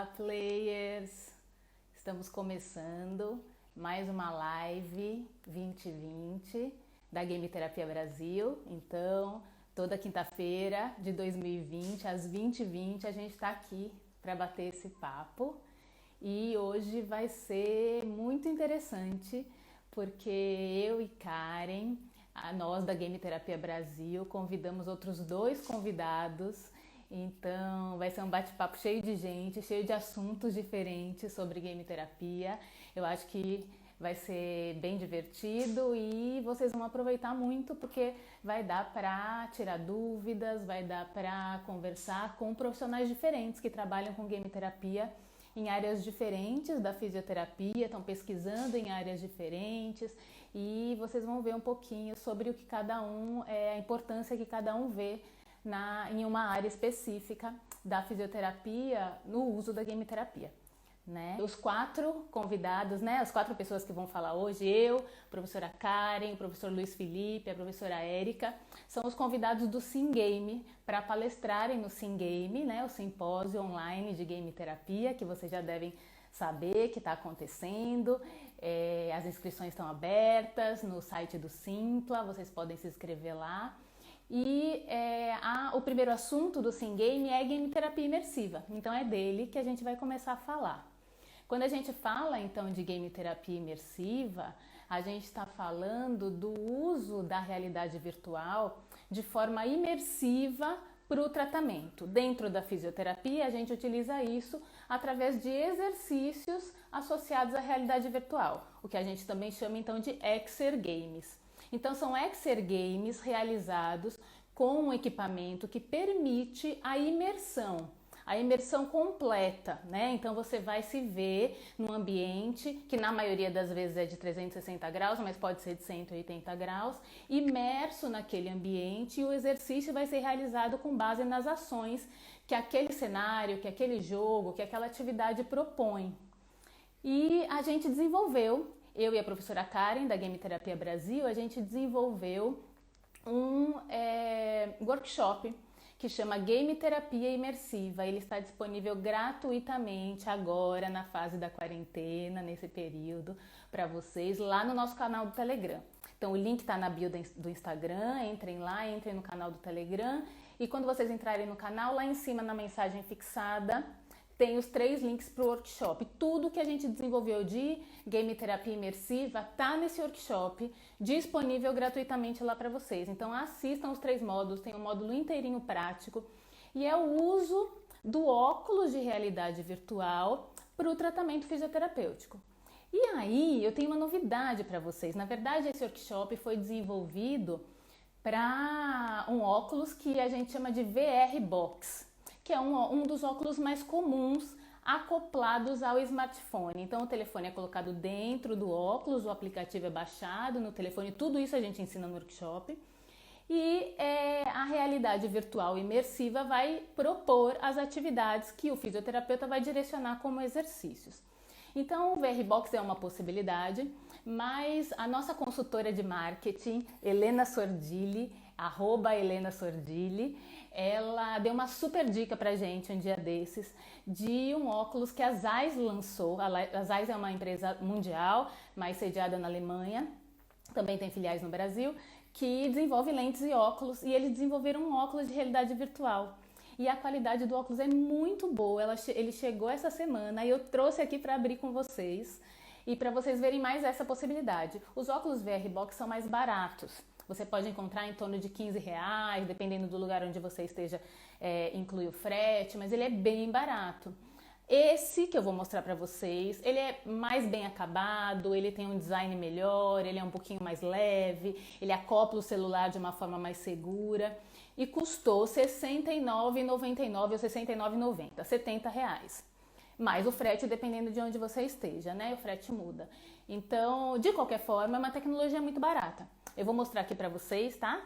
Olá, players! Estamos começando mais uma live 2020 da Game Terapia Brasil. Então, toda quinta-feira de 2020, às 20h20, a gente está aqui para bater esse papo. E hoje vai ser muito interessante, porque eu e Karen, nós da Game Terapia Brasil, convidamos outros dois convidados. Então vai ser um bate-papo cheio de gente, cheio de assuntos diferentes sobre game terapia. Eu acho que vai ser bem divertido e vocês vão aproveitar muito, porque vai dar para tirar dúvidas, vai dar para conversar com profissionais diferentes que trabalham com game terapia em áreas diferentes da fisioterapia, estão pesquisando em áreas diferentes, e vocês vão ver um pouquinho sobre o que cada um, a importância que cada um vê em uma área específica da fisioterapia no uso da game terapia, né? Os quatro convidados, né? As quatro pessoas que vão falar hoje, eu, a professora Karen, o professor Luiz Felipe, a professora Érica, são os convidados do Sim Game para palestrarem no Sim Game, né? O simpósio online de game terapia, que vocês já devem saber que está acontecendo. As inscrições estão abertas no site do Simpla, vocês podem se inscrever lá. E o primeiro assunto do Sim Game é game terapia imersiva, então é dele que a gente vai começar a falar. Quando a gente fala então de game terapia imersiva, a gente está falando do uso da realidade virtual de forma imersiva para o tratamento. Dentro da fisioterapia, a gente utiliza isso através de exercícios associados à realidade virtual, o que a gente também chama então de exergames. Então são exergames realizados com um equipamento que permite a imersão completa, né? Então você vai se ver num ambiente que na maioria das vezes é de 360 graus, mas pode ser de 180 graus, imerso naquele ambiente, e o exercício vai ser realizado com base nas ações que aquele cenário, que aquele jogo, que aquela atividade propõe. E a gente desenvolveu, eu e a professora Karen, da Game Terapia Brasil, a gente desenvolveu um workshop que chama Game Terapia Imersiva. Ele está disponível gratuitamente agora, na fase da quarentena, nesse período, para vocês, lá no nosso canal do Telegram. Então o link está na bio do Instagram, entrem lá, entrem no canal do Telegram, e quando vocês entrarem no canal, lá em cima na mensagem fixada, tem os 3 links para o workshop. Tudo que a gente desenvolveu de game terapia imersiva está nesse workshop, disponível gratuitamente lá para vocês. Então assistam os 3 módulos, tem um módulo inteirinho prático, e é o uso do óculos de realidade virtual para o tratamento fisioterapêutico. E aí eu tenho uma novidade para vocês. Na verdade, esse workshop foi desenvolvido para um óculos que a gente chama de VR Box, que é um dos óculos mais comuns acoplados ao smartphone. Então o telefone é colocado dentro do óculos, o aplicativo é baixado no telefone, tudo isso a gente ensina no workshop. E a realidade virtual imersiva vai propor as atividades que o fisioterapeuta vai direcionar como exercícios. Então o VR Box é uma possibilidade, mas a nossa consultora de marketing, Helena Sordilli, @Helena Sordilli, ela deu uma super dica pra gente um dia desses de um óculos que a Zeiss lançou. A Zeiss é uma empresa mundial, mas sediada na Alemanha, também tem filiais no Brasil, que desenvolve lentes e óculos, e eles desenvolveram um óculos de realidade virtual. E a qualidade do óculos é muito boa. Ele chegou essa semana e eu trouxe aqui para abrir com vocês e para vocês verem mais essa possibilidade. Os óculos VR Box são mais baratos. Você pode encontrar em torno de R$ 15, dependendo do lugar onde você esteja, inclui o frete, mas ele é bem barato. Esse que eu vou mostrar para vocês, ele é mais bem acabado, ele tem um design melhor, ele é um pouquinho mais leve, ele acopla o celular de uma forma mais segura e custou R$ 69,99 ou R$ 69,90, R$ 70. Mais o frete, dependendo de onde você esteja, né? O frete muda. Então, de qualquer forma, é uma tecnologia muito barata. Eu vou mostrar aqui para vocês, tá?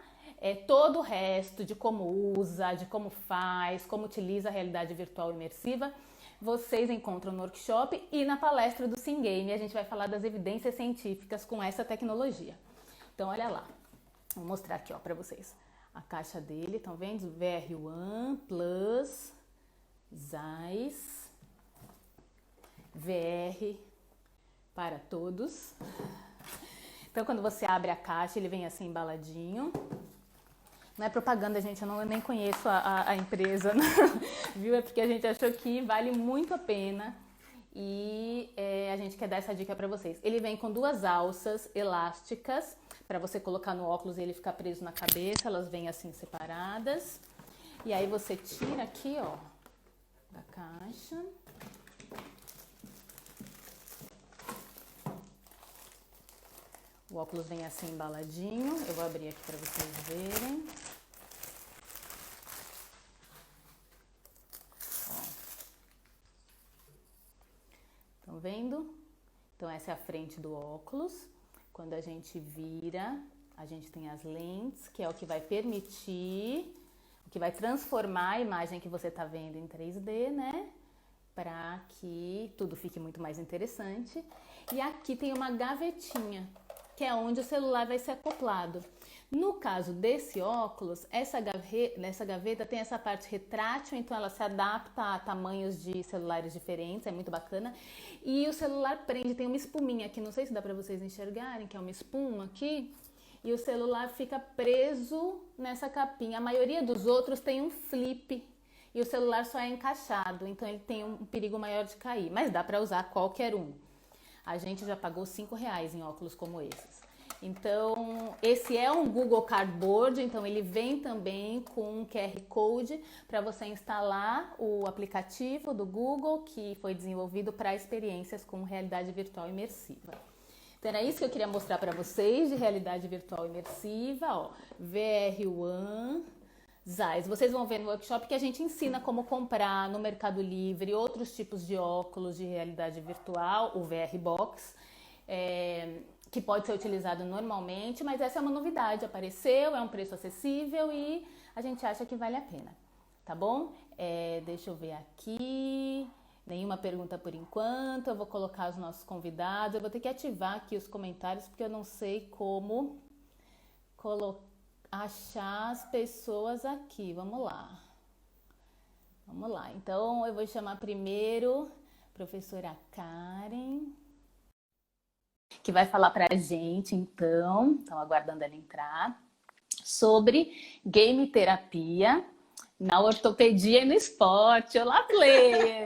Todo o resto de como usa, de como faz, como utiliza a realidade virtual imersiva, vocês encontram no workshop e na palestra do Sim Game. A gente vai falar das evidências científicas com essa tecnologia. Então, olha lá. Vou mostrar aqui, ó, para vocês. A caixa dele, estão vendo? VR One Plus Zeiss. VR para todos. Então, quando você abre a caixa, ele vem assim embaladinho. Não é propaganda, gente, eu nem conheço a empresa, não, viu? É porque a gente achou que vale muito a pena e a gente quer dar essa dica para vocês. Ele vem com 2 alças elásticas para você colocar no óculos e ele ficar preso na cabeça. Elas vêm assim separadas. E aí você tira aqui, ó, da caixa. O óculos vem assim embaladinho. Eu vou abrir aqui para vocês verem. Ó. Estão vendo? Então essa é a frente do óculos. Quando a gente vira, a gente tem as lentes, que é o que vai permitir, o que vai transformar a imagem que você está vendo em 3D, né? Para que tudo fique muito mais interessante. E aqui tem uma gavetinha, que é onde o celular vai ser acoplado. No caso desse óculos, essa gaveta tem essa parte retrátil, então ela se adapta a tamanhos de celulares diferentes, é muito bacana. E o celular prende, tem uma espuminha aqui, não sei se dá para vocês enxergarem, que é uma espuma aqui. E o celular fica preso nessa capinha. A maioria dos outros tem um flip e o celular só é encaixado, então ele tem um perigo maior de cair. Mas dá para usar qualquer um. A gente já pagou R$5 em óculos como esses. Então, esse é um Google Cardboard, então ele vem também com um QR Code para você instalar o aplicativo do Google, que foi desenvolvido para experiências com realidade virtual imersiva. Então, era isso que eu queria mostrar para vocês de realidade virtual imersiva, ó, VR One Zeiss. Vocês vão ver no workshop que a gente ensina como comprar no Mercado Livre outros tipos de óculos de realidade virtual, o VR Box, que pode ser utilizado normalmente, mas essa é uma novidade, apareceu, é um preço acessível e a gente acha que vale a pena, tá bom? Deixa eu ver aqui, nenhuma pergunta por enquanto, eu vou colocar os nossos convidados, eu vou ter que ativar aqui os comentários porque eu não sei como achar as pessoas aqui, vamos lá. Vamos lá, então eu vou chamar primeiro a professora Karen, que vai falar pra gente, então aguardando ela entrar, sobre game terapia na ortopedia e no esporte. Olá, player!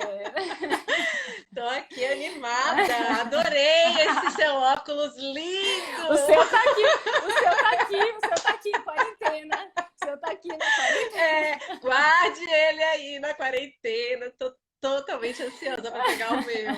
Tô aqui animada, adorei esse seu óculos lindo! O seu tá aqui em quarentena. O seu tá aqui na quarentena. Guarde ele aí na quarentena, tô totalmente ansiosa para pegar o meu.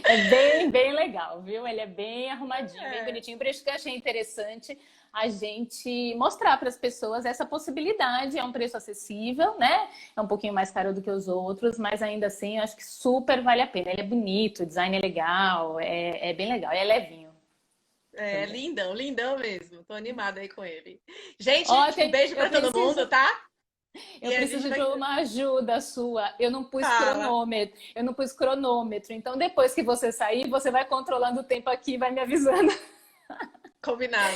É bem legal, viu? Ele é bem arrumadinho, bem bonitinho. Por isso que eu achei interessante a gente mostrar para as pessoas essa possibilidade. É um preço acessível, né? É um pouquinho mais caro do que os outros, mas ainda assim eu acho que super vale a pena. Ele é bonito, o design é legal, é bem legal, é levinho. Lindão, lindão mesmo. Tô animada aí com ele. Gente, um beijo para todo mundo, tá? Eu preciso de uma ajuda sua. Eu não pus cronômetro. Então, depois que você sair, você vai controlando o tempo aqui e vai me avisando. Combinado.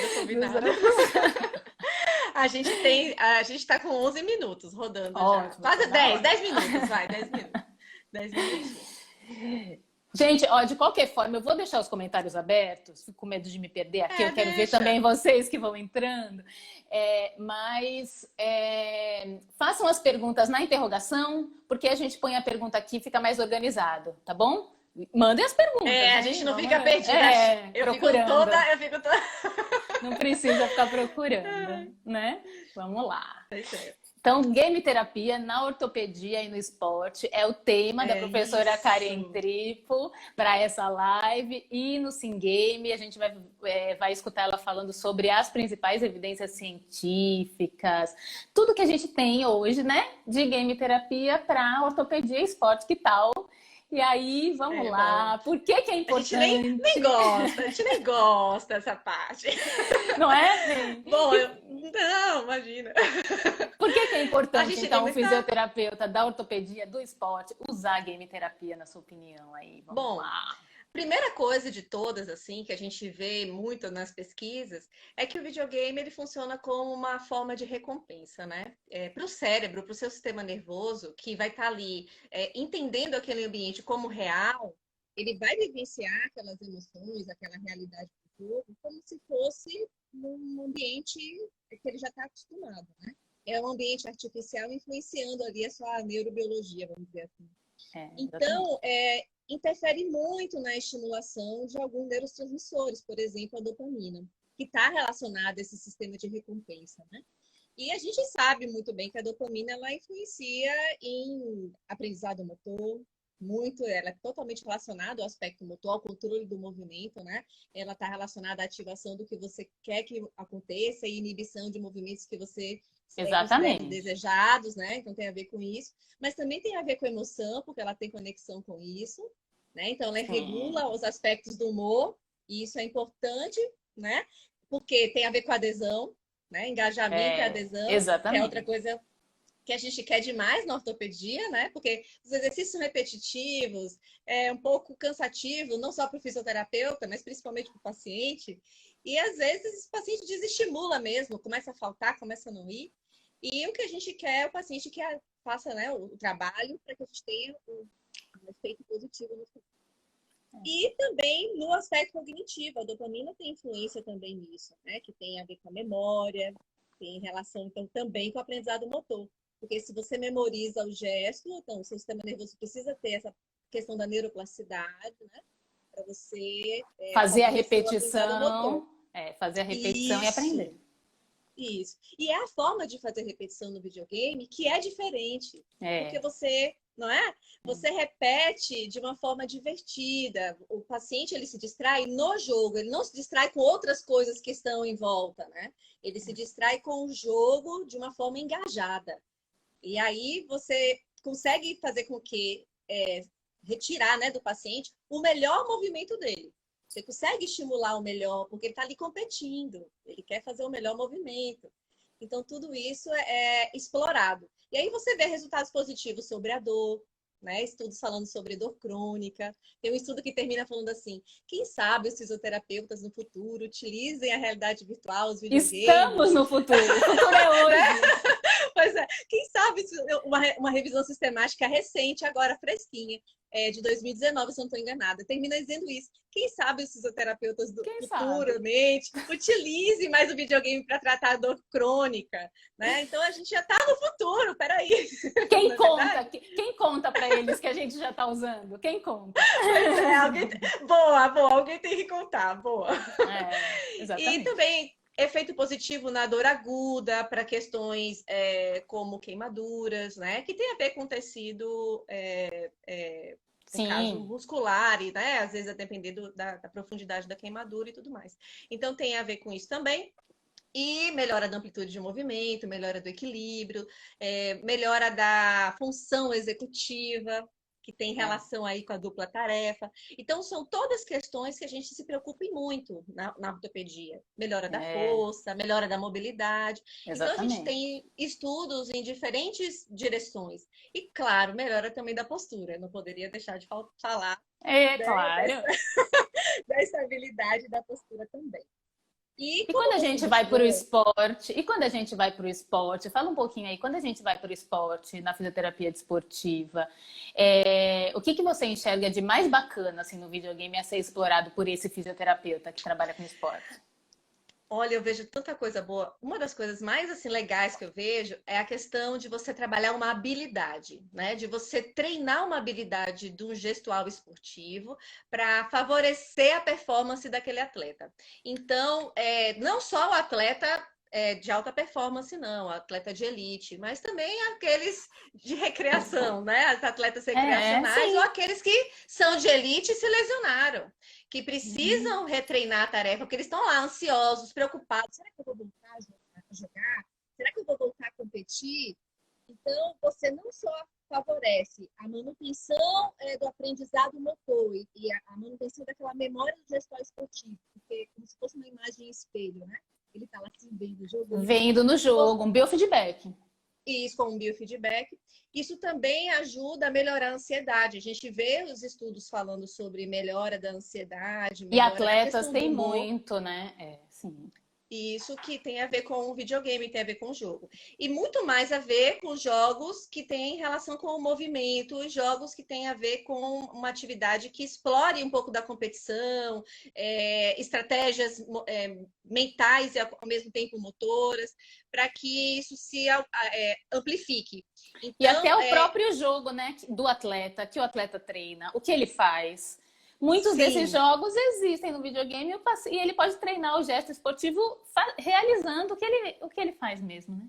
A gente tá com 11 minutos rodando. Ótimo, já. Quase 10 minutos, vai, 10 minutos. 10 minutos. Gente, de qualquer forma, eu vou deixar os comentários abertos, fico com medo de me perder aqui, eu quero ver também vocês que vão entrando. Mas façam as perguntas na interrogação, porque a gente põe a pergunta aqui e fica mais organizado, tá bom? Mandem as perguntas. A gente não fica perdida. Eu fico toda. Não precisa ficar procurando, né? Vamos lá. Então, game terapia na ortopedia e no esporte é o tema da professora Karen Trippo para essa live. E no Sim Game a gente vai escutar ela falando sobre as principais evidências científicas, tudo que a gente tem hoje, né, de game terapia para ortopedia e esporte, que tal? E aí, vamos lá. Bom. Por que é importante? A gente nem gosta dessa parte. Não é? Bom, não, imagina. Por que é importante, então, um fisioterapeuta da ortopedia, do esporte, usar game terapia, na sua opinião? Aí, vamos lá. Primeira coisa de todas, assim, que a gente vê muito nas pesquisas, é que o videogame ele funciona como uma forma de recompensa, né? Para o cérebro, para o seu sistema nervoso, que vai estar ali entendendo aquele ambiente como real, ele vai vivenciar aquelas emoções, aquela realidade do jogo, como se fosse num ambiente que ele já está acostumado, né? É um ambiente artificial influenciando ali a sua neurobiologia, vamos dizer assim. Exatamente. Então, interfere muito na estimulação de alguns neurotransmissores, por exemplo, a dopamina, que está relacionada a esse sistema de recompensa, né? E a gente sabe muito bem que a dopamina ela influencia em aprendizado motor, muito, ela é totalmente relacionada ao aspecto motor, ao controle do movimento, né? Ela está relacionada à ativação do que você quer que aconteça e inibição de movimentos que você considera Exatamente. indesejados, né? Então tem a ver com isso. Mas também tem a ver com emoção, porque ela tem conexão com isso, né? Então ela Sim. regula os aspectos do humor, e isso é importante, né? Porque tem a ver com adesão, né? Engajamento e adesão, que é outra Exatamente. coisa que a gente quer demais na ortopedia, né? Porque os exercícios são repetitivos, é um pouco cansativo, não só para o fisioterapeuta, mas principalmente para o paciente. E às vezes o paciente desestimula mesmo, começa a faltar, começa a não ir. E o que a gente quer é o paciente que faça, né, o trabalho para que a gente tenha um efeito positivo no futuro. E também no aspecto cognitivo, a dopamina tem influência também nisso, né? Que tem a ver com a memória, tem relação então também com o aprendizado motor. Porque se você memoriza o gesto, então o seu sistema nervoso precisa ter essa questão da neuroplasticidade, né? Para você Fazer a favorecer o aprendizado motor. repetição, fazer a repetição e Isso, aprender. isso. E é a forma de fazer repetição no videogame que é diferente, porque É, você, não é? Você repete de uma forma divertida. O paciente ele se distrai no jogo, ele não se distrai com outras coisas que estão em volta, né? Ele se distrai com o jogo de uma forma engajada. E aí você consegue fazer com que retirar, né, do paciente o melhor movimento dele. Você consegue estimular o melhor, porque ele está ali competindo, ele quer fazer o melhor movimento. Então, tudo isso é explorado. E aí você vê resultados positivos sobre a dor, né? Estudos falando sobre dor crônica. Tem um estudo que termina falando assim: quem sabe os fisioterapeutas no futuro utilizem a realidade virtual, os estamos videogames, no futuro. O futuro é né? hoje. Pois é, quem sabe uma revisão sistemática recente, agora fresquinha, de 2019, se eu não estou enganada, termina dizendo isso. Quem sabe os fisioterapeutas do Quem sabe? futuramente utilizem mais o videogame para tratar a dor crônica, né? Então a gente já está no futuro, peraí, não Quem é conta? verdade? Quem conta para eles que a gente já está usando? Quem conta? Pois é, boa, boa, alguém tem que contar, boa. E Exatamente. também efeito positivo na dor aguda para questões como queimaduras, né? Que tem a ver com tecido, no caso, Sim, muscular, e, né? Às vezes a depender da profundidade da queimadura e tudo mais. Então tem a ver com isso também. E melhora da amplitude de movimento, melhora do equilíbrio, melhora da função executiva, que tem é, relação aí com a dupla tarefa. Então, são todas questões que a gente se preocupa muito na ortopedia. Melhora da é, força, melhora da mobilidade. Então, a gente exatamente. tem estudos em diferentes direções. E, claro, melhora também da postura. Eu não poderia deixar de falar, É né, claro. da estabilidade da postura também. E E quando como a gente vai para o competidor, esporte, fala um pouquinho aí, quando a gente vai para o esporte, na fisioterapia desportiva, o que você enxerga de mais bacana assim, no videogame a ser explorado por esse fisioterapeuta que trabalha com esporte? olha, eu vejo tanta coisa boa. Uma das coisas mais assim legais que eu vejo é a questão de você trabalhar uma habilidade, né? De você treinar uma habilidade de um gestual esportivo para favorecer a performance daquele atleta. Então, não só o atleta de alta performance, não, o atleta de elite, mas também aqueles de recreação, né? Os atletas recreacionais ou Sim. aqueles que são de elite e se lesionaram que Hum. precisam retreinar a tarefa, porque eles estão lá ansiosos, preocupados. Será que eu vou voltar a jogar? Será que eu vou voltar a competir? Então, você não só favorece a manutenção do aprendizado motor e a manutenção daquela memória do gestual esportivo, porque como se fosse uma imagem em espelho, né? Ele está lá se vendo, jogando. Vendo no jogo, um biofeedback. e isso com um biofeedback. Isso também ajuda a melhorar a ansiedade. A gente vê os estudos falando sobre melhora da ansiedade, E melhora da atletas questão do têm humor. muito, né? Sim. E isso que tem a ver com o videogame, tem a ver com o jogo. E muito mais a ver com jogos que têm relação com o movimento, jogos que têm a ver com uma atividade que explore um pouco da competição, estratégias mentais e ao mesmo tempo motoras, para que isso se amplifique. E até Então, o próprio jogo, né, do atleta, que o atleta treina, o que ele faz. Muitos desses sim. jogos existem no videogame e ele pode treinar o gesto esportivo realizando o que ele faz mesmo, né?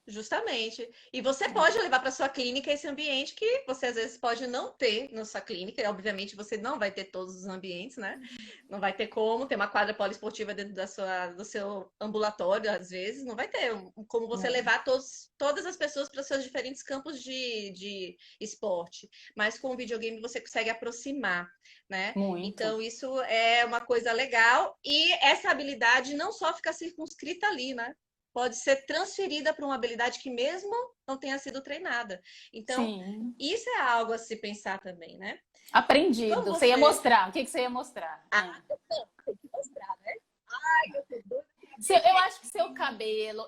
Justamente. E você pode levar para sua clínica esse ambiente que você às vezes pode não ter na sua clínica. E, obviamente, você não vai ter todos os ambientes, né? Não vai ter como ter uma quadra poliesportiva dentro do seu ambulatório, às vezes. Não vai ter como você levar todas as pessoas para os seus diferentes campos de esporte. Mas com o videogame você consegue aproximar, né? Muito. Então, isso é uma coisa legal. E essa habilidade não só fica circunscrita ali, né? Pode ser transferida para uma habilidade que mesmo não tenha sido treinada. Então, Sim. isso é algo a se pensar também, né? E Aprendido. como Você ia você... mostrar. O que você ia mostrar? Não, tem que mostrar, né? Ai, eu tô doida.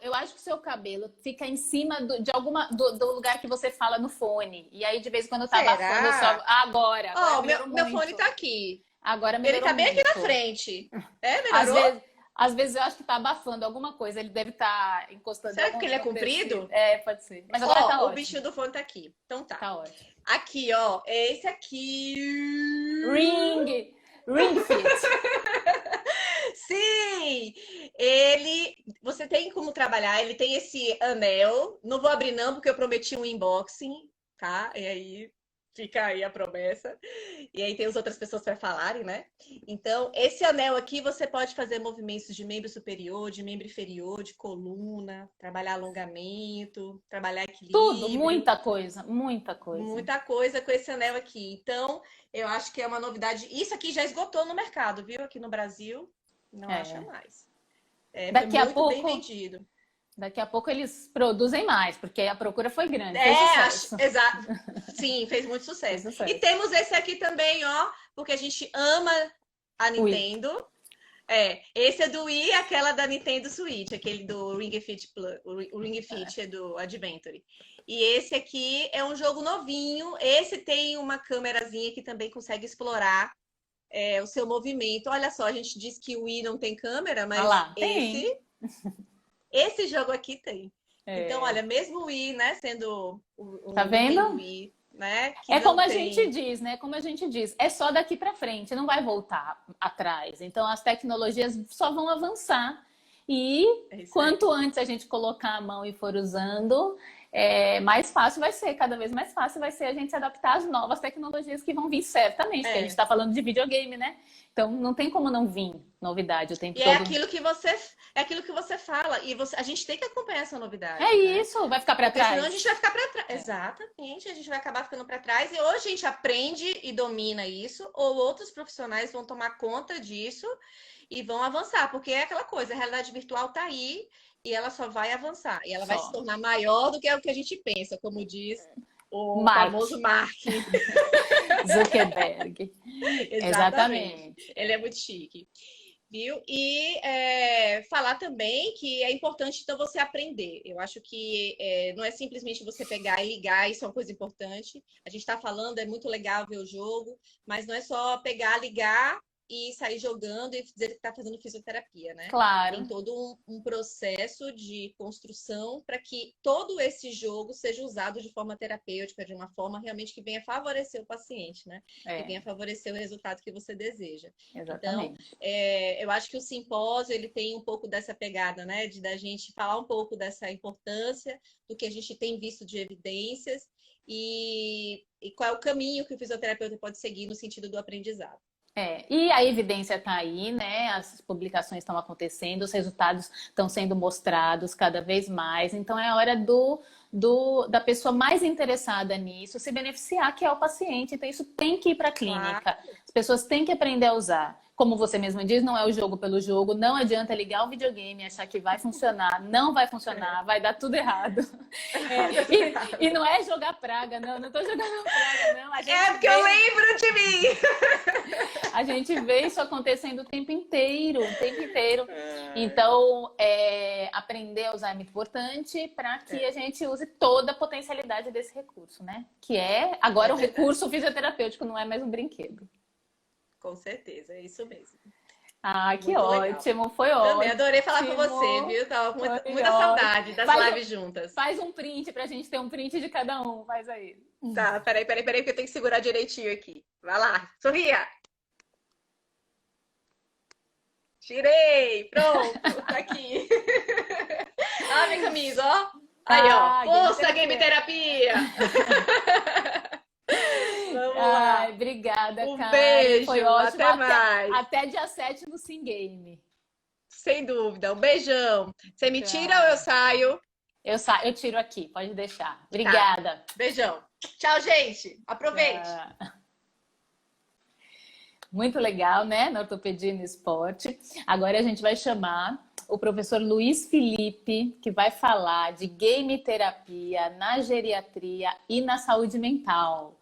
Eu acho que seu cabelo fica em cima do lugar que você fala no fone. E aí, de vez em quando, tá abafando só. Será? Agora Ó, melhorou meu fone muito. tá aqui. Agora Ele melhorou tá bem aqui na muito. frente. É, Às melhorou? vezes, às vezes eu acho que tá abafando alguma coisa. Ele deve estar encostando em Será algum que ele é tecido. comprido? Pode ser. Mas agora tá Ó, o ótimo. bichinho do fone tá aqui. Então tá. Tá ótimo. Aqui, ó. É esse aqui. Ring! Ring Fit. Sim! Você tem como trabalhar, ele tem esse anel. Não vou abrir não, porque eu prometi um unboxing, tá? E aí fica aí a promessa. E aí tem as outras pessoas para falarem, né? Então, esse anel aqui você pode fazer movimentos de membro superior, de membro inferior, de coluna, trabalhar alongamento, trabalhar Tudo, equilíbrio, muita coisa, muita coisa. muita coisa com esse anel aqui. Então, eu acho que é uma novidade. Isso aqui já esgotou no mercado, viu? Aqui no Brasil, não acha É. mais. Foi Daqui a muito bem pouco, vendido. daqui a pouco eles produzem mais, porque a procura foi grande, fez sucesso. Exato. Sim, fez muito Fez sucesso. E sucesso. temos esse aqui também, ó, porque a gente ama a Ui. Nintendo. Esse é do Wii, aquela da Nintendo Switch, aquele do Ring Fit Plus, o Ring Fit é do Adventure. E esse aqui é um jogo novinho. Esse tem uma câmerazinha que também consegue explorar o seu movimento. Olha só, a gente diz que o Wii não tem câmera, Ah mas lá, tem. esse jogo aqui tem. Então, É. olha, mesmo o Wii, né, sendo o Tá Nintendo vendo? Wii, né, que É como não a gente tem. diz, né? Como a gente diz, é só daqui para frente, não vai voltar atrás. Então as tecnologias só vão avançar e É isso aí. quanto antes a gente colocar a mão e for usando, mais fácil vai ser, cada vez mais fácil vai ser a gente se adaptar às novas tecnologias que vão vir certamente, porque a gente É. está falando de videogame, né? Então não tem como não vir novidade o tempo E todo. é aquilo que você fala. E a gente tem que acompanhar essa É novidade, né? isso, vai ficar para Porque senão a gente trás. vai ficar para trás. Exatamente, a gente vai acabar ficando para trás. E ou a gente aprende e domina isso, ou outros profissionais vão tomar conta disso e vão avançar. Porque é aquela coisa, a realidade virtual está aí e ela só vai avançar. E ela vai se Só. tornar maior do que é o que a gente pensa, como diz o Mark famoso Mark. Zuckerberg. Exatamente. Exatamente. Ele é muito chique. Viu? E falar também que é importante então você aprender. Eu acho que não é simplesmente você pegar e ligar, isso é uma coisa importante. A gente está falando, é muito legal ver o jogo, mas não é só pegar, ligar e sair jogando e dizer que está fazendo fisioterapia, né? Tem Claro. todo um processo de construção para que todo esse jogo seja usado de forma terapêutica, de uma forma realmente que venha favorecer o paciente, né? Que É, venha favorecer o resultado que você deseja. Então, exatamente. eu acho que o simpósio ele tem um pouco dessa pegada, né? De da gente falar um pouco dessa importância do que a gente tem visto de evidências e qual é o caminho que o fisioterapeuta pode seguir no sentido do aprendizado. E a evidência está aí, né? As publicações estão acontecendo, os resultados estão sendo mostrados cada vez mais. Então é hora da pessoa mais interessada nisso se beneficiar, que é o paciente. Então isso tem que ir para a Claro. clínica. As pessoas têm que aprender a usar. como você mesma diz, não é o jogo pelo jogo. Não adianta ligar o videogame e achar que vai funcionar. Não vai funcionar, vai dar tudo errado. E não é jogar praga, não tô jogando praga, não. É porque eu lembro de mim. A gente vê isso acontecendo o tempo inteiro, o tempo inteiro. Então, aprender a usar é muito importante para que a gente use toda a potencialidade desse recurso, né? Que é agora um recurso fisioterapêutico, não é mais um brinquedo. Com certeza, é isso mesmo. Ah, que ótimo, legal. Foi ótimo. Também adorei falar com você, viu? Tava com muita saudade das lives juntas. Faz um print pra gente ter um print de cada um, faz aí. Tá, peraí, que eu tenho que segurar direitinho aqui. Vai lá, sorria! Tirei, pronto, tá aqui. Olha minha camisa, ó. Aí, ó, força Game Terapia! Vamos lá. Obrigada, Karen. Beijo, foi ótimo. Até mais. Até dia 7 no Sim Game. Sem dúvida. Um beijão. Você me tira ou eu saio? Eu tiro aqui, pode deixar. Obrigada. Tá. Beijão. Tchau, gente. Aproveite. Muito legal, né? Na ortopedia e no esporte. Agora a gente vai chamar o professor Luiz Felipe, que vai falar de game terapia na geriatria e na saúde mental.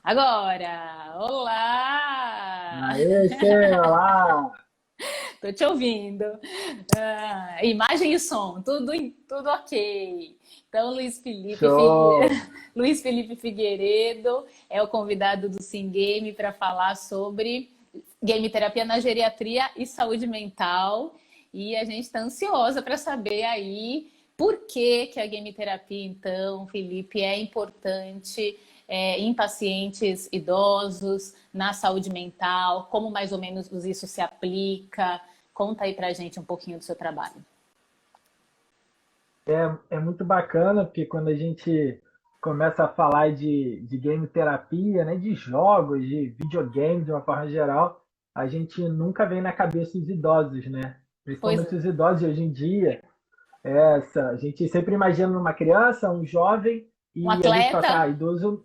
Agora, olá! Aê, Xê, olá! Tô te ouvindo. Imagem e som, tudo ok. Então, Luiz Felipe Figueiredo é o convidado do Sim Game para falar sobre game terapia na geriatria e saúde mental. E a gente está ansiosa para saber aí por que a game terapia, então, Felipe, é importante em pacientes idosos, na saúde mental, como mais ou menos isso se aplica. Conta aí pra gente um pouquinho do seu trabalho. É muito bacana, porque quando a gente começa a falar de game terapia, né, de jogos, de videogame de uma forma geral, a gente nunca vem na cabeça os idosos, né? Principalmente os idosos de hoje em dia. A gente sempre imagina uma criança, um jovem, e um a gente atleta. fala, idoso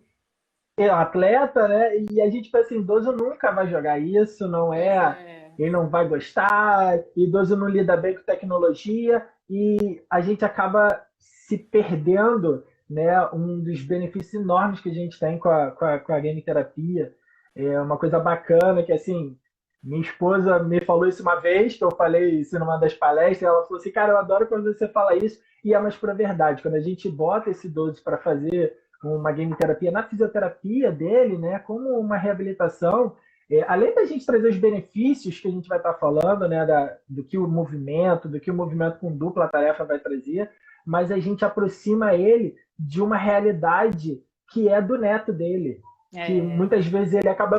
é um atleta, né? E a gente pensa, idoso nunca vai jogar isso, não ele não vai gostar, idoso não lida bem com tecnologia, e a gente acaba se perdendo, né? Um dos benefícios enormes que a gente tem com a game terapia. É uma coisa bacana que, assim, minha esposa me falou isso uma vez, que eu falei isso numa das palestras, ela falou assim, cara, eu adoro quando você fala isso, e é mais pra verdade, quando a gente bota esse idoso para fazer uma game terapia na fisioterapia dele, né, como uma reabilitação, além da gente trazer os benefícios que a gente vai estar falando, né, do que o movimento com dupla tarefa vai trazer, mas a gente aproxima ele de uma realidade que é do neto dele, que muitas vezes ele acaba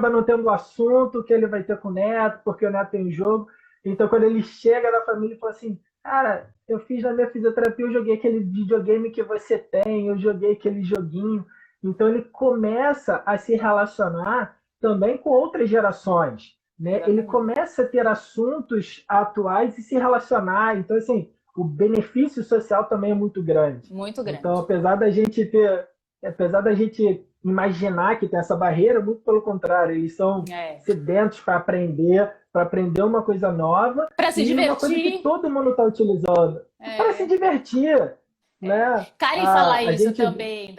não tendo o assunto que ele vai ter com o neto, porque o neto tem um jogo. Então, quando ele chega na família e fala assim, cara, eu fiz na minha fisioterapia, eu joguei aquele videogame que você tem, eu joguei aquele joguinho. Então, ele começa a se relacionar também com outras gerações, né? Ele começa a ter assuntos atuais e se relacionar. Então, assim, o benefício social também é muito grande. Muito grande. Então, apesar da gente imaginar que tem essa barreira, muito pelo contrário, eles são sedentos para aprender uma coisa nova, para se divertir, uma coisa que todo mundo está utilizando, para se divertir. Né? Karen fala isso também,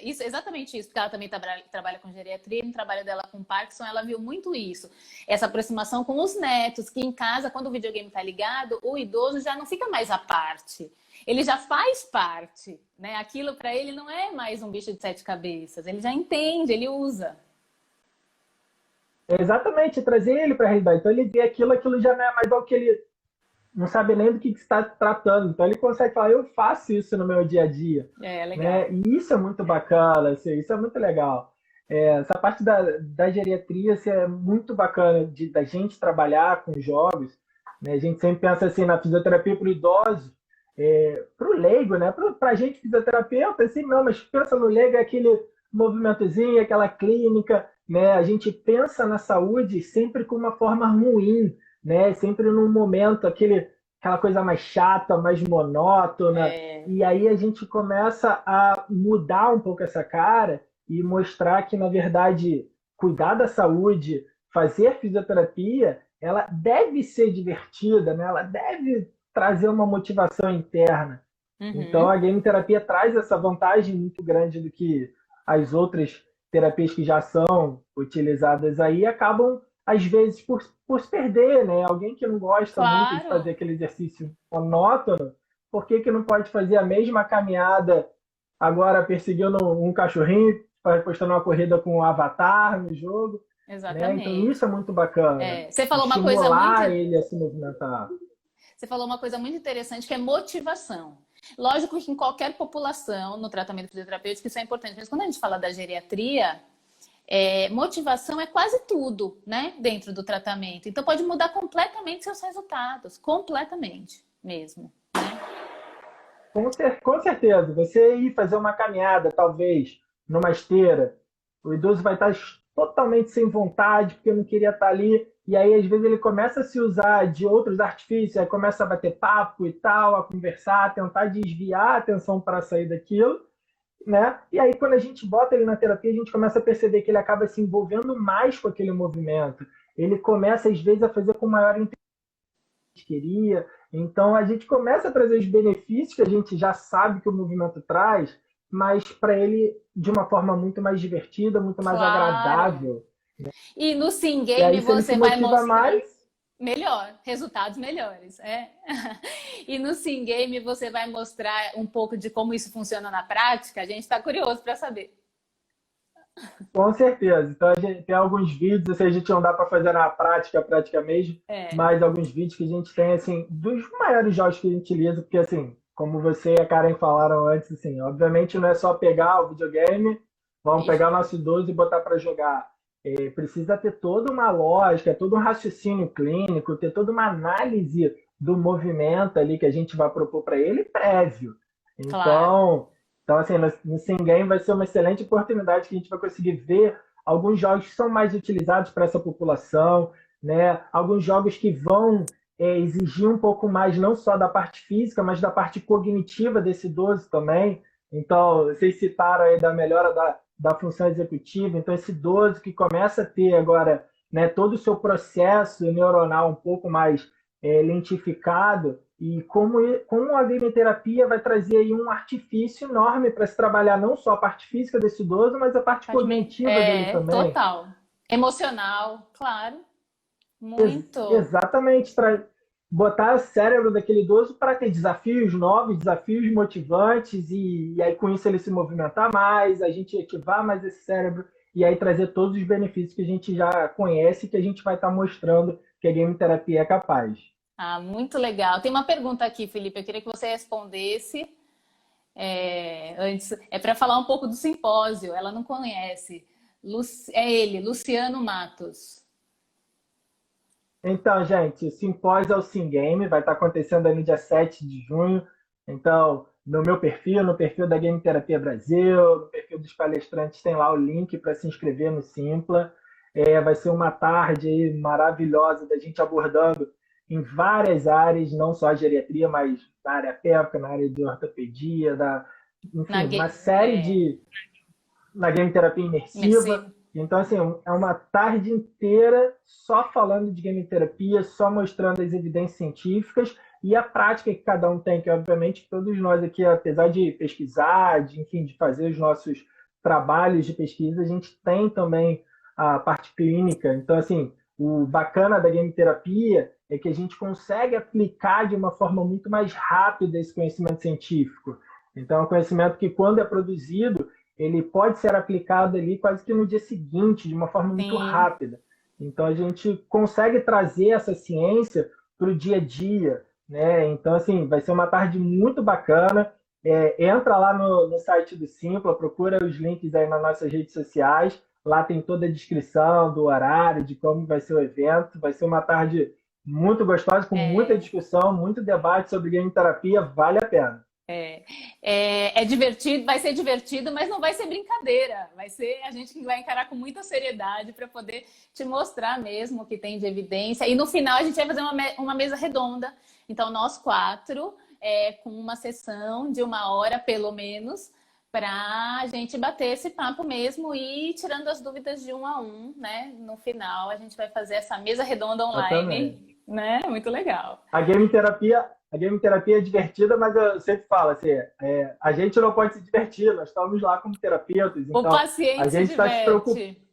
exatamente isso, porque ela também trabalha com geriatria, no trabalho dela com Parkinson, ela viu muito isso, essa aproximação com os netos, que em casa, quando o videogame está ligado, o idoso já não fica mais à parte. Ele já faz parte, né? Aquilo para ele não é mais um bicho de 7 cabeças. Ele já entende, ele usa. Exatamente, trazer ele para a realidade. Então ele vê aquilo já não é mais algo que ele não sabe nem do que está tratando. Então ele consegue falar, eu faço isso no meu dia a dia. Legal. Né? E isso é muito bacana, assim, isso é muito legal. Essa parte da geriatria assim, é muito bacana da gente trabalhar com jogos. Né? A gente sempre pensa assim na fisioterapia para o idoso, para o leigo, né? Para a gente fisioterapeuta, assim, não, mas pensa no leigo, é aquele movimentozinho, aquela clínica, né? A gente pensa na saúde sempre com uma forma ruim, né? Sempre num momento, aquela coisa mais chata, mais monótona, e aí a gente começa a mudar um pouco essa cara e mostrar que, na verdade, cuidar da saúde, fazer fisioterapia, ela deve ser divertida, né? Ela deve trazer uma motivação interna. Então, Uhum. a game terapia traz essa vantagem muito grande do que as outras terapias que já são utilizadas aí acabam, às vezes, por se perder, né? Alguém que não gosta muito de fazer Claro, aquele exercício monótono, por que que não pode fazer a mesma caminhada agora perseguindo um cachorrinho, postando uma corrida com um avatar no jogo, né? Então, isso é exatamente. muito bacana. É, você falou uma coisa muito, Estimular ele a se movimentar. você falou uma coisa muito interessante que é motivação. Lógico que em qualquer população, no tratamento fisioterapêutico, isso é importante. Mas quando a gente fala da geriatria, motivação é quase tudo, né? Dentro do tratamento. Então pode mudar completamente seus resultados. Completamente mesmo. Com certeza, você ir fazer uma caminhada, talvez, numa esteira, o idoso vai estar totalmente sem vontade, porque não queria estar ali, e aí às vezes ele começa a se usar de outros artifícios, aí começa a bater papo e tal, a conversar, a tentar desviar a atenção para sair daquilo, né? E aí quando a gente bota ele na terapia, a gente começa a perceber que ele acaba se envolvendo mais com aquele movimento. Ele começa, às vezes, a fazer com maior queria. Então a gente começa a trazer os benefícios que a gente já sabe que o movimento traz, mas para ele de uma forma muito mais divertida, muito mais Claro. agradável. E no Sim E aí, Game se ele se você vai motiva mostrar mais, melhor, resultados melhores. É. E no Sim Game você vai mostrar um pouco de como isso funciona na prática. A gente está curioso para saber. com certeza. Então a gente tem alguns vídeos, assim, a gente não dá para fazer na prática mesmo, É. mas alguns vídeos que a gente tem assim dos maiores jogos que a gente utiliza, porque assim, como você e a Karen falaram antes, assim, obviamente não é só pegar o videogame, vamos pegar o Isso. nosso idoso e botar para jogar. Precisa ter toda uma lógica, todo um raciocínio clínico, ter toda uma análise do movimento ali que a gente vai propor para ele prévio. Claro. Então assim, no Sim Game vai ser uma excelente oportunidade que a gente vai conseguir ver alguns jogos que são mais utilizados para essa população, né? Alguns jogos que vão exigir um pouco mais não só da parte física, mas da parte cognitiva desse idoso também. Então, vocês citaram aí da melhora da função executiva. Então, esse idoso que começa a ter agora, né, todo o seu processo neuronal um pouco mais lentificado, e como a gramterapia vai trazer aí um artifício enorme para se trabalhar não só a parte física desse idoso, mas a parte cognitiva dele também. Total. Emocional, claro. Muito. Exatamente, botar o cérebro daquele idoso para ter desafios novos, desafios motivantes, e aí com isso ele se movimentar mais, a gente ativar mais esse cérebro, e aí trazer todos os benefícios que a gente já conhece, que a gente vai estar mostrando que a game terapia é capaz. Ah, muito legal. Tem uma pergunta aqui, Felipe. Eu queria que você respondesse antes. É para falar um pouco do simpósio. Ela não conhece. É ele, Luciano Matos. Então, gente, o simpósio é o Sim Game, vai estar acontecendo aí no dia 7 de junho. Então, no meu perfil, no perfil da Game Terapia Brasil, no perfil dos palestrantes, tem lá o link para se inscrever no Simpla. Vai ser uma tarde aí maravilhosa da gente abordando em várias áreas, não só a geriatria, mas na área pélvica, na área de ortopedia, Na, enfim, uma Ga- série na game terapia imersiva. Merci. Então, assim, é uma tarde inteira só falando de game terapia, só mostrando as evidências científicas e a prática que cada um tem, que obviamente todos nós aqui, apesar de pesquisar, enfim, de fazer os nossos trabalhos de pesquisa, a gente tem também a parte clínica. Então, assim, o bacana da game terapia é que a gente consegue aplicar de uma forma muito mais rápida esse conhecimento científico. Então, é um conhecimento que, quando é produzido, ele pode ser aplicado ali quase que no dia seguinte, de uma forma muito Sim. rápida. Então a gente consegue trazer essa ciência para o dia a dia, né? Então assim, vai ser uma tarde muito bacana. Entra lá no site do Simpla, procura os links aí nas nossas redes sociais. Lá tem toda a descrição do horário, de como vai ser o evento. Vai ser uma tarde muito gostosa, com muita É, discussão, muito debate sobre game terapia. Vale a pena. é divertido, vai ser divertido, mas não vai ser brincadeira. Vai ser a gente que vai encarar com muita seriedade para poder te mostrar mesmo o que tem de evidência. E no final a gente vai fazer uma mesa redonda. Então, nós quatro, com uma sessão de 1 hora, pelo menos, para a gente bater esse papo mesmo e ir tirando as dúvidas de um a um, né? No final, a gente vai fazer essa mesa redonda Exatamente. online, né? Muito legal. A game terapia é divertida, mas eu sempre falo assim, a gente não pode se divertir, nós estamos lá como terapeutas, O então a paciente se gente está se preocupando. diverte.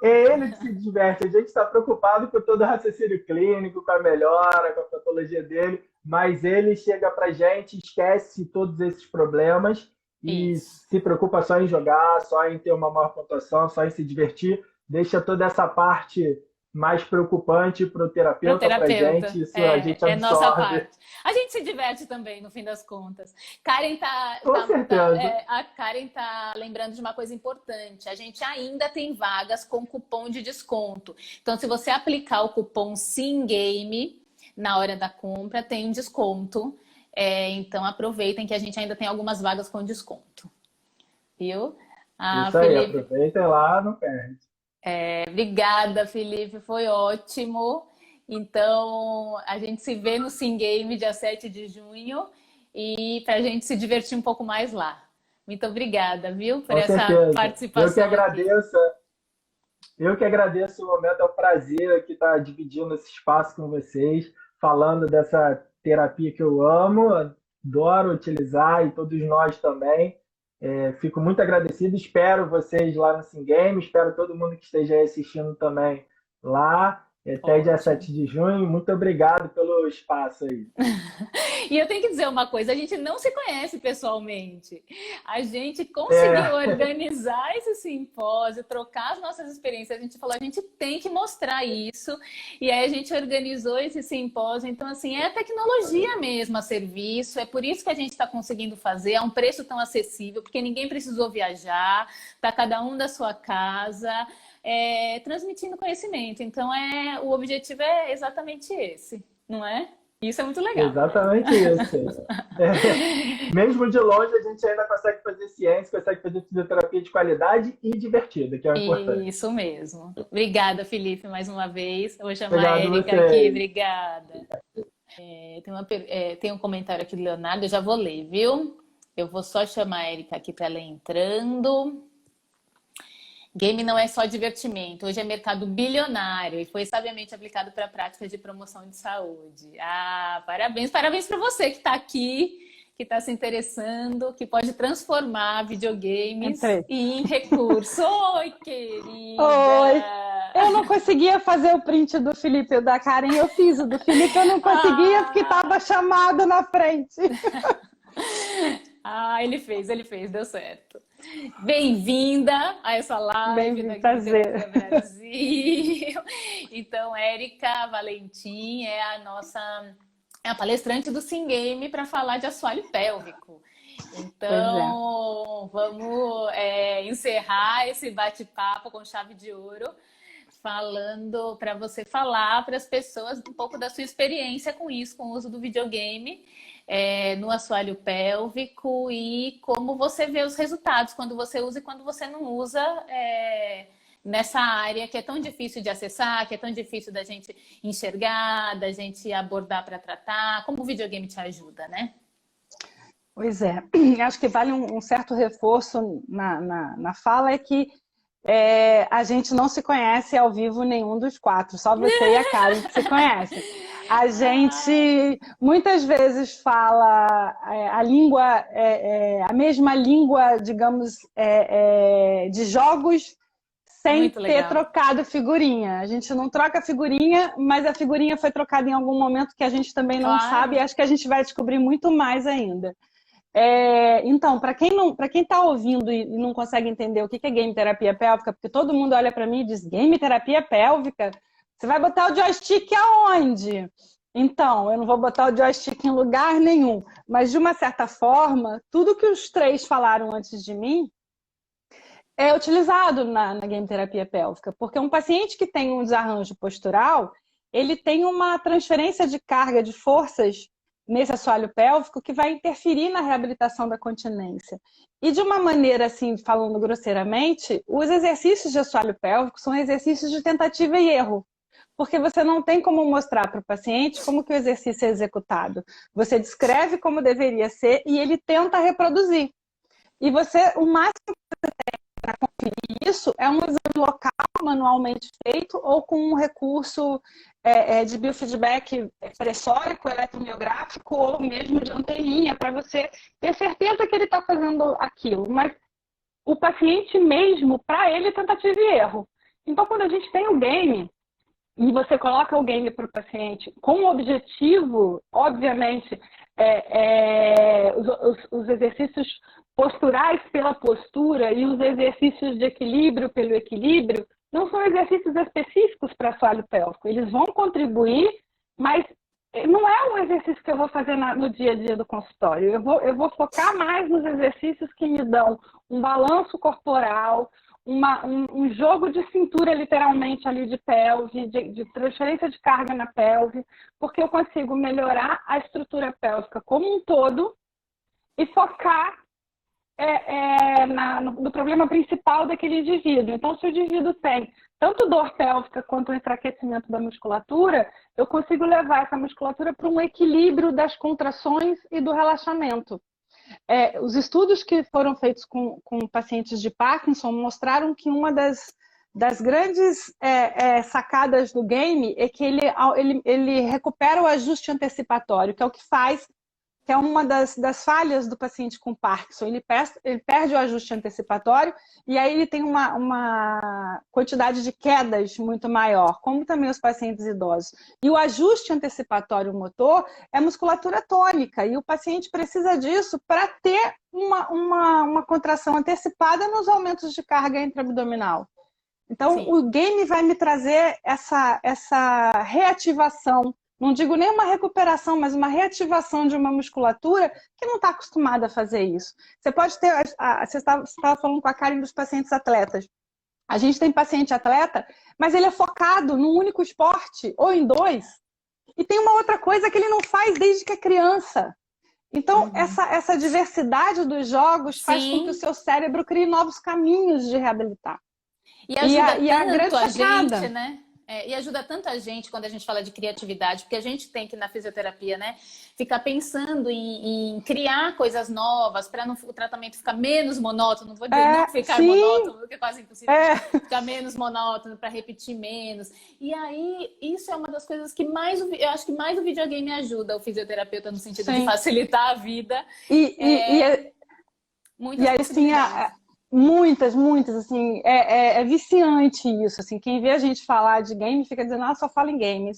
É ele que se diverte, a gente está preocupado com todo o raciocínio clínico, com a melhora, com a patologia dele, mas ele chega para a gente, esquece todos esses problemas e Isso. se preocupa só em jogar, só em ter uma maior pontuação, só em se divertir, deixa toda essa parte mais preocupante para o Pro terapeuta, para a terapeuta. gente, isso a gente É nossa absorve. parte. A gente se diverte também, no fim das contas. Karen Com certeza. a Karen tá lembrando de uma coisa importante. A gente ainda tem vagas com cupom de desconto. Então, se você aplicar o cupom SIMGAME na hora da compra, tem um desconto. Então, aproveitem que a gente ainda tem algumas vagas com desconto. Viu? Ah, Isso aí, Felipe, aproveita e lá, não perde. obrigada, Felipe, foi ótimo. Então, a gente se vê no Sim Game dia 7 de junho e para a gente se divertir um pouco mais lá. Muito obrigada, viu, por Com essa certeza. participação aqui. Eu que agradeço o momento, é um prazer aqui estar dividindo esse espaço com vocês, falando dessa terapia que eu amo, adoro utilizar e todos nós também. Fico muito agradecido, espero vocês lá no Sim Game, espero todo mundo que esteja aí assistindo também lá, até dia Ótimo. 7 de junho. Muito obrigado pelo espaço aí. E eu tenho que dizer uma coisa, a gente não se conhece pessoalmente. A gente conseguiu É, organizar esse simpósio, trocar as nossas experiências. A gente falou, a gente tem que mostrar isso. E aí a gente organizou esse simpósio. Então, assim, é a tecnologia mesmo a serviço. É por isso que a gente está conseguindo fazer a um preço tão acessível, porque ninguém precisou viajar, está cada um da sua casa. Transmitindo conhecimento. Então, o objetivo é exatamente esse, não é? Isso é muito legal. exatamente isso. Mesmo de longe, a gente ainda consegue fazer ciência, consegue fazer fisioterapia de qualidade e divertida, que é o importante. Isso mesmo. Obrigada, Felipe, mais uma vez. Eu vou chamar a Obrigado a Érica aqui. vocês. Obrigada. Tem um comentário aqui do Leonardo, eu já vou ler, viu? Eu vou só chamar a Érica aqui para ela entrando. Game não é só divertimento, hoje é mercado bilionário e foi sabiamente aplicado para a prática de promoção de saúde. Ah, parabéns, parabéns para você que está aqui, que está se interessando, que pode transformar videogames em recurso. Oi, querida! Oi! Eu não conseguia fazer o print do Felipe e o da Karen, eu fiz o do Felipe, eu não conseguia porque estava chamado na frente. Ele fez, deu certo. Bem-vinda a essa live da Prazer. Brasil. Então, Érica Valentim é a palestrante do Sim Game para falar de assoalho pélvico. Então, vamos encerrar esse bate-papo com chave de ouro, falando para você falar para as pessoas um pouco da sua experiência com isso, com o uso do videogame. No assoalho pélvico e como você vê os resultados quando você usa e quando você não usa nessa área que é tão difícil de acessar, que é tão difícil da gente enxergar, da gente abordar para tratar. Como o videogame te ajuda, né? Pois é, acho que vale um certo reforço na fala, é que a gente não se conhece ao vivo nenhum dos quatro, só você e a Karen que se conhecem. A gente muitas vezes fala a língua, a mesma língua, digamos, de jogos, sem ter trocado figurinha. A gente não troca figurinha, mas a figurinha foi trocada em algum momento que a gente também não sabe, e acho que a gente vai descobrir muito mais ainda. Então, para quem está ouvindo e não consegue entender o que é game terapia pélvica, porque todo mundo olha para mim e diz, game terapia pélvica? Você vai botar o joystick aonde? Então, eu não vou botar o joystick em lugar nenhum. Mas, de uma certa forma, tudo que os três falaram antes de mim é utilizado na game terapia pélvica. Porque um paciente que tem um desarranjo postural, ele tem uma transferência de carga de forças nesse assoalho pélvico que vai interferir na reabilitação da continência. E de uma maneira, assim, falando grosseiramente, os exercícios de assoalho pélvico são exercícios de tentativa e erro. Porque você não tem como mostrar para o paciente como que o exercício é executado. Você descreve como deveria ser e ele tenta reproduzir. E você, o máximo para conferir isso é um exame local manualmente feito ou com um recurso de biofeedback pressórico, eletromiográfico ou mesmo de anteninha, para você ter certeza que ele está fazendo aquilo. Mas o paciente mesmo, para ele, é tentativa e erro. Então, quando a gente tem o game e você coloca o game para o paciente com o objetivo, obviamente, os exercícios posturais pela postura e os exercícios de equilíbrio pelo equilíbrio não são exercícios específicos para assoalho pélvico. Eles vão contribuir, mas não é um exercício que eu vou fazer no dia a dia do consultório. Eu vou focar mais nos exercícios que me dão um balanço corporal, um jogo de cintura, literalmente, ali de pelve, de transferência de carga na pelve, porque eu consigo melhorar a estrutura pélvica como um todo e focar no problema principal daquele indivíduo. Então, se o indivíduo tem tanto dor pélvica quanto o enfraquecimento da musculatura, eu consigo levar essa musculatura para um equilíbrio das contrações e do relaxamento. Os estudos que foram feitos com pacientes de Parkinson mostraram que uma das grandes sacadas do game é que ele recupera o ajuste antecipatório, que é o que faz, que é uma das falhas do paciente com Parkinson. Ele perde o ajuste antecipatório e aí ele tem uma quantidade de quedas muito maior, como também os pacientes idosos. E o ajuste antecipatório motor é musculatura tônica e o paciente precisa disso para ter uma contração antecipada nos aumentos de carga intraabdominal. Então, sim, o game vai me trazer essa reativação. Não digo nem uma recuperação, mas uma reativação de uma musculatura que não está acostumada a fazer isso. Você pode ter... Você estava falando com a Karen dos pacientes atletas. A gente tem paciente atleta, mas ele é focado num único esporte, ou em dois. E tem uma outra coisa que ele não faz desde que é criança. Então, essa diversidade dos jogos faz com que o seu cérebro crie novos caminhos de reabilitar. E ajuda tanto a gente, né? E ajuda tanto a gente quando a gente fala de criatividade, porque a gente tem que, na fisioterapia, né, ficar pensando em criar coisas novas para o tratamento ficar menos monótono. Não vou dizer não ficar monótono, porque é quase impossível ficar menos monótono, para repetir menos. E aí, isso é uma das coisas que eu acho que mais o videogame ajuda o fisioterapeuta no sentido de facilitar a vida. Muitas possibilidades. Muitas, assim, é viciante isso, assim, quem vê a gente falar de game fica dizendo, só fala em game,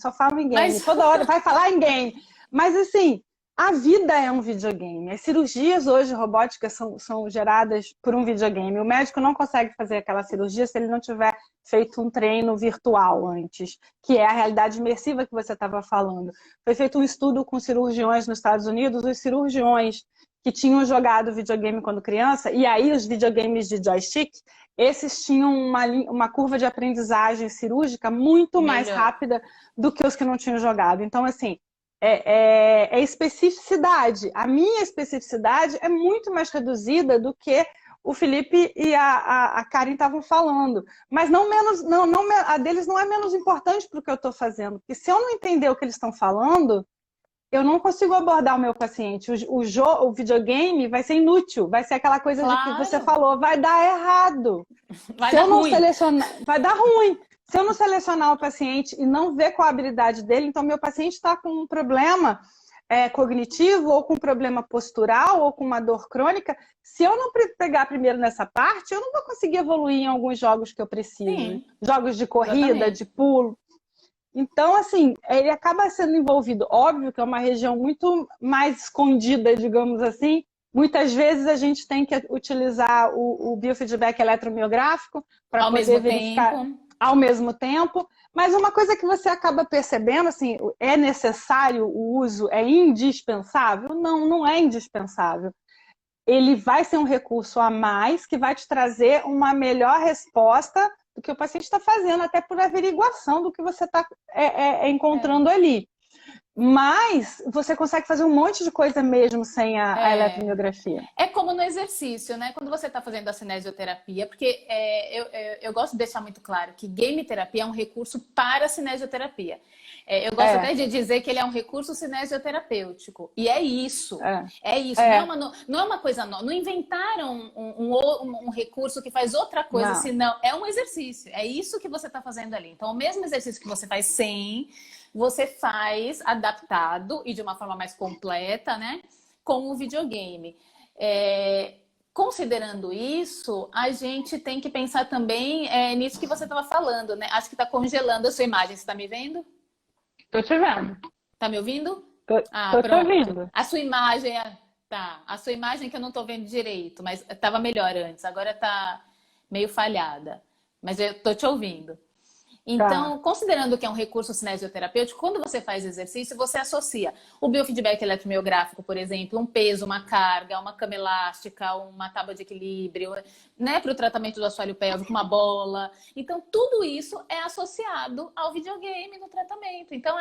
toda hora vai falar em game, mas assim, a vida é um videogame, as cirurgias hoje robóticas são geradas por um videogame, o médico não consegue fazer aquela cirurgia se ele não tiver feito um treino virtual antes, que é a realidade imersiva que você estava falando. Foi feito um estudo com cirurgiões nos Estados Unidos, os cirurgiões que tinham jogado videogame quando criança, e aí os videogames de joystick, esses tinham uma curva de aprendizagem cirúrgica muito mais rápida do que os que não tinham jogado. Então, assim, especificidade. A minha especificidade é muito mais reduzida do que o Felipe e a Karen estavam falando. Mas a deles não é menos importante para o que eu estou fazendo. Porque se eu não entender o que eles estão falando, eu não consigo abordar o meu paciente. O videogame vai ser inútil, vai ser aquela coisa de que você falou, vai dar errado. Vai dar ruim. Se eu não selecionar o paciente e não ver qual a habilidade dele, então meu paciente está com um problema cognitivo, ou com um problema postural, ou com uma dor crônica, se eu não pegar primeiro nessa parte, eu não vou conseguir evoluir em alguns jogos que eu preciso. Sim. Jogos de corrida, de pulo. Então, assim, ele acaba sendo envolvido. Óbvio que é uma região muito mais escondida, digamos assim. Muitas vezes a gente tem que utilizar o biofeedback eletromiográfico para poder verificar ao mesmo tempo. Mas uma coisa que você acaba percebendo, assim, é necessário o uso, é indispensável? Não, não é indispensável. Ele vai ser um recurso a mais que vai te trazer uma melhor resposta do que o paciente está fazendo, até por averiguação do que você está encontrando ali. Mas você consegue fazer um monte de coisa mesmo sem a eletromiografia. É como no exercício, né? Quando você está fazendo a cinesioterapia, porque eu gosto de deixar muito claro que game terapia é um recurso para a cinesioterapia. Eu gosto até de dizer que ele é um recurso cinesioterapêutico. E é isso. É isso. Não é uma coisa nova. Não inventaram um recurso que faz outra coisa, senão é um exercício. É isso que você está fazendo ali. Então, o mesmo exercício que você faz sem, você faz adaptado e de uma forma mais completa, né? Com o videogame. Considerando isso, a gente tem que pensar também nisso que você estava falando, né? Acho que está congelando a sua imagem. Você está me vendo? Tô te vendo. Tá me ouvindo? Tô te ouvindo. A sua imagem, a sua imagem que eu não tô vendo direito, mas estava melhor antes, agora tá meio falhada. Mas eu tô te ouvindo. Então, considerando que é um recurso cinesioterapêutico, quando você faz exercício, você associa o biofeedback eletromiográfico, por exemplo, um peso, uma carga, uma cama elástica, uma tábua de equilíbrio, né, para o tratamento do assoalho pélvico, uma bola. Então, tudo isso é associado ao videogame no tratamento. Então,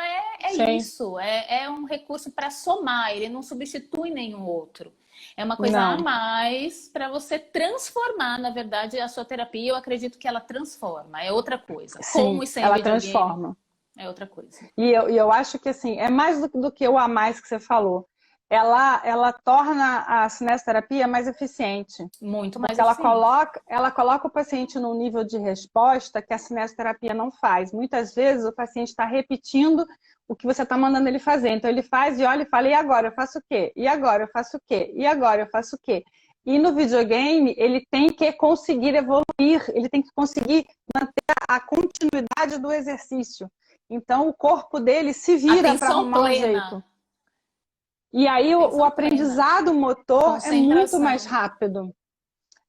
isso. É um recurso para somar, ele não substitui nenhum outro. É uma coisa a mais para você transformar, na verdade, a sua terapia. Eu acredito que ela transforma, é outra coisa. Sim, como e sem ela transforma. É outra coisa. E eu acho que assim, é mais do que o a mais que você falou. Ela torna a cinesioterapia mais eficiente. Muito mais eficiente. Ela coloca o paciente num nível de resposta que a cinesioterapia não faz. Muitas vezes o paciente está repetindo o que você está mandando ele fazer. Então ele faz e olha e fala, e agora eu faço o quê? E agora eu faço o quê? E agora eu faço o quê? E no videogame ele tem que conseguir evoluir, ele tem que conseguir manter a continuidade do exercício. Então o corpo dele se vira para arrumar um jeito. E aí o aprendizado motor é muito mais rápido.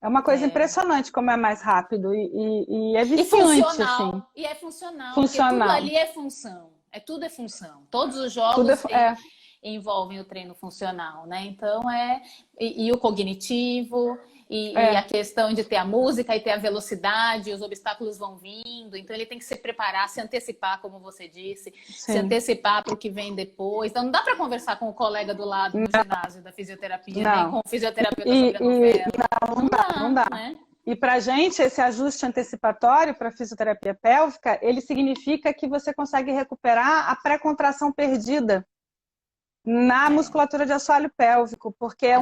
É uma coisa impressionante como é mais rápido e é viciante. Assim. E é funcional. Porque tudo ali é função. Tudo é função. Todos os jogos envolvem o treino funcional, né? Então e o cognitivo, e a questão de ter a música e ter a velocidade, os obstáculos vão vindo, então ele tem que se preparar, se antecipar, como você disse, se antecipar para o que vem depois. Então não dá para conversar com o colega do lado no ginásio da fisioterapia, nem com o fisioterapeuta sobre a novela. Não dá. Né? E para a gente, esse ajuste antecipatório para a fisioterapia pélvica, ele significa que você consegue recuperar a pré-contração perdida na musculatura de assoalho pélvico, porque é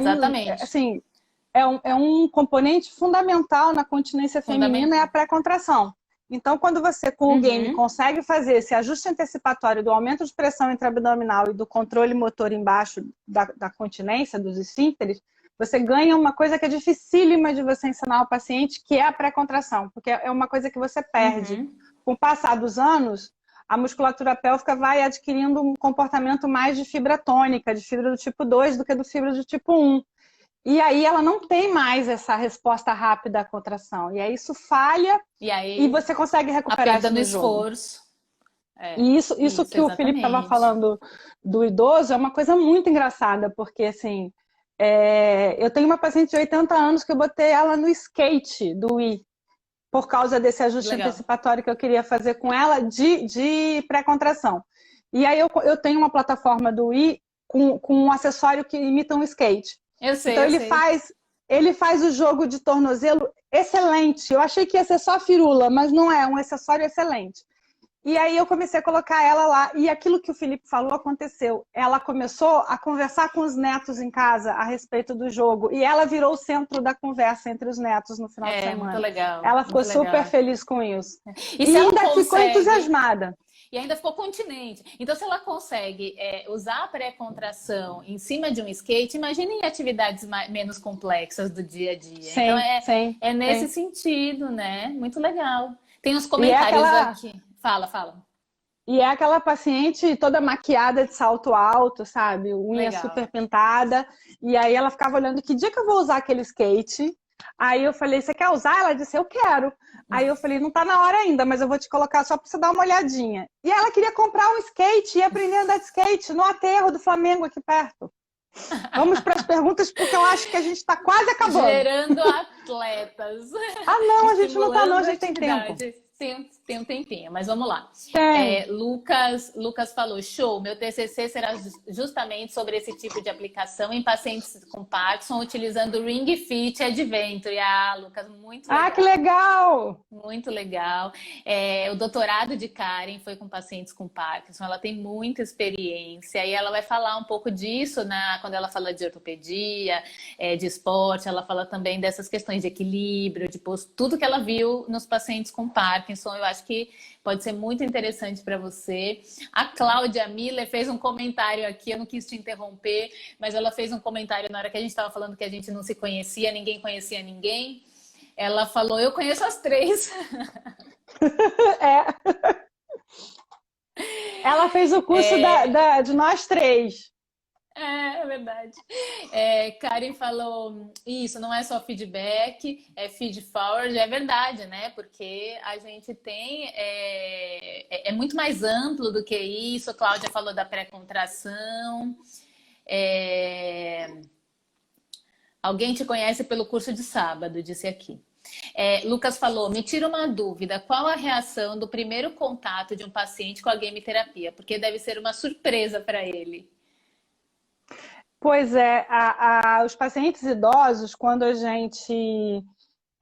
um componente fundamental na continência feminina, é a pré-contração. Então, quando você, com o game, consegue fazer esse ajuste antecipatório do aumento de pressão intraabdominal e do controle motor embaixo da continência, dos esfíncteres, você ganha uma coisa que é dificílima de você ensinar ao paciente, que é a pré-contração, porque é uma coisa que você perde. Com o passar dos anos, a musculatura pélvica vai adquirindo um comportamento mais de fibra tônica, de fibra do tipo 2 do que do fibra do tipo 1. E aí ela não tem mais essa resposta rápida à contração. E aí isso falha e você consegue recuperar isso no esforço. E isso que o Felipe estava falando do idoso é uma coisa muito engraçada, porque assim, eu tenho uma paciente de 80 anos que eu botei ela no skate do Wii, por causa desse ajuste antecipatório que eu queria fazer com ela de pré-contração. E aí eu tenho uma plataforma do Wii com um acessório que imita um skate. Eu sei, então ele faz o jogo de tornozelo excelente. Eu achei que ia ser só firula, mas não é, um acessório excelente. E aí eu comecei a colocar ela lá, e aquilo que o Felipe falou aconteceu. Ela começou a conversar com os netos em casa a respeito do jogo, e ela virou o centro da conversa entre os netos no final de semana. Muito legal. Ela ficou super feliz com isso. E ainda ficou entusiasmada. E ainda ficou continente. Então, se ela consegue usar a pré-contração em cima de um skate, imagine em atividades menos complexas do dia a dia. Sim, então, é nesse sentido, né? Muito legal. Tem uns comentários aqui. Fala. E é aquela paciente toda maquiada de salto alto, sabe? Unha super pintada. E aí ela ficava olhando, que dia que eu vou usar aquele skate? Aí eu falei, você quer usar? Ela disse, eu quero. Aí eu falei, não tá na hora ainda, mas eu vou te colocar só pra você dar uma olhadinha. E ela queria comprar um skate e aprender a andar de skate no aterro do Flamengo aqui perto. Vamos para as perguntas, porque eu acho que a gente está quase acabando. Gerando atletas. Não, a gente não tá não, a gente tem tempo. tem um tempinho, mas vamos lá. Tem. Lucas falou, show, meu TCC será justamente sobre esse tipo de aplicação em pacientes com Parkinson, utilizando o Ring Fit Adventure. Lucas, muito legal. Que legal! Muito legal. O doutorado de Karen foi com pacientes com Parkinson, ela tem muita experiência e ela vai falar um pouco disso, né, quando ela fala de ortopedia, de esporte, ela fala também dessas questões de equilíbrio, de tudo que ela viu nos pacientes com Parkinson. Eu acho que pode ser muito interessante para você. A Cláudia Miller fez um comentário aqui, eu não quis te interromper, mas ela fez um comentário na hora que a gente estava falando que a gente não se conhecia, ninguém conhecia ninguém. Ela falou, eu conheço as três. Ela fez o curso de nós três. É verdade. Karen falou, isso não é só feedback, é feed forward, é verdade, né? Porque a gente tem, é muito mais amplo do que isso. A Cláudia falou da pré-contração. Alguém te conhece pelo curso de sábado, disse aqui. Lucas falou, me tira uma dúvida, qual a reação do primeiro contato de um paciente com a game terapia? Porque deve ser uma surpresa para ele. Pois os pacientes idosos, quando a gente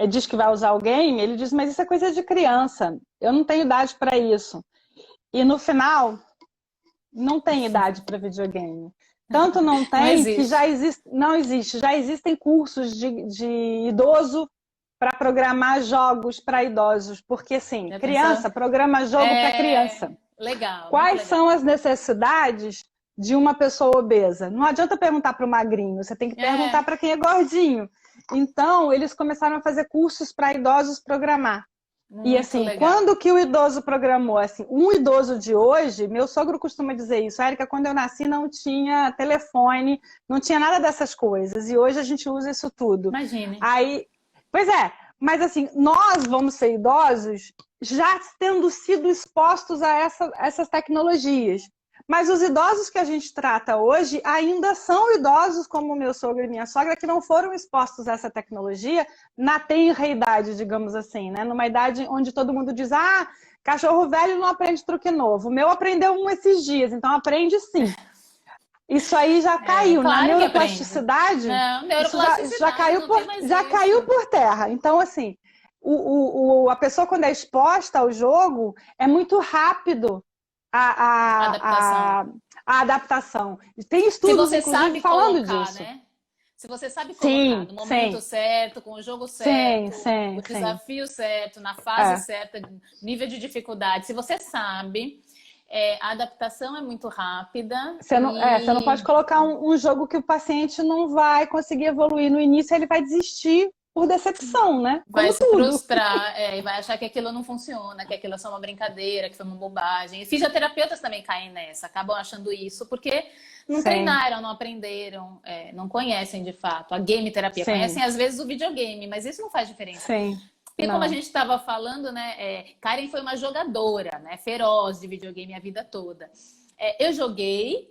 diz que vai usar o game, ele diz, mas isso é coisa de criança, eu não tenho idade para isso. E no final, não tem idade para videogame. Tanto não tem que não existe. Já existem cursos de idoso para programar jogos para idosos, porque assim, criança programa jogo para criança. Legal. Quais são as necessidades de uma pessoa obesa? Não adianta perguntar para o magrinho, você tem que perguntar para quem é gordinho. Então, eles começaram a fazer cursos para idosos programar. E assim, quando que o idoso programou? Assim, um idoso de hoje, meu sogro costuma dizer isso, Érica, quando eu nasci não tinha telefone, não tinha nada dessas coisas, e hoje a gente usa isso tudo. Imagine. Pois mas assim, nós vamos ser idosos já tendo sido expostos a essas tecnologias. Mas os idosos que a gente trata hoje ainda são idosos, como o meu sogro e minha sogra, que não foram expostos a essa tecnologia na tenra idade, digamos assim, né? Numa idade onde todo mundo diz, cachorro velho não aprende truque novo. O meu aprendeu esses dias, então aprende sim. Isso aí já caiu, claro, na neuroplasticidade, já caiu por terra. Então, assim, a pessoa quando é exposta ao jogo, é muito rápido a adaptação. Tem estudos, inclusive, falando disso. Né? Se você sabe colocar no momento certo, com o jogo certo, o desafio certo, na fase certa, nível de dificuldade, se você sabe, a adaptação é muito rápida. Você não pode colocar um jogo que o paciente não vai conseguir evoluir no início, ele vai desistir por decepção, né? Vai se frustrar, e vai achar que aquilo não funciona, que aquilo é só uma brincadeira, que foi uma bobagem. E fisioterapeutas também caem nessa, acabam achando isso, porque não treinaram, não aprenderam, não conhecem de fato a game terapia. Conhecem às vezes o videogame, mas isso não faz diferença. Porque como a gente estava falando, né, Karen foi uma jogadora, né, feroz de videogame a vida toda. Eu joguei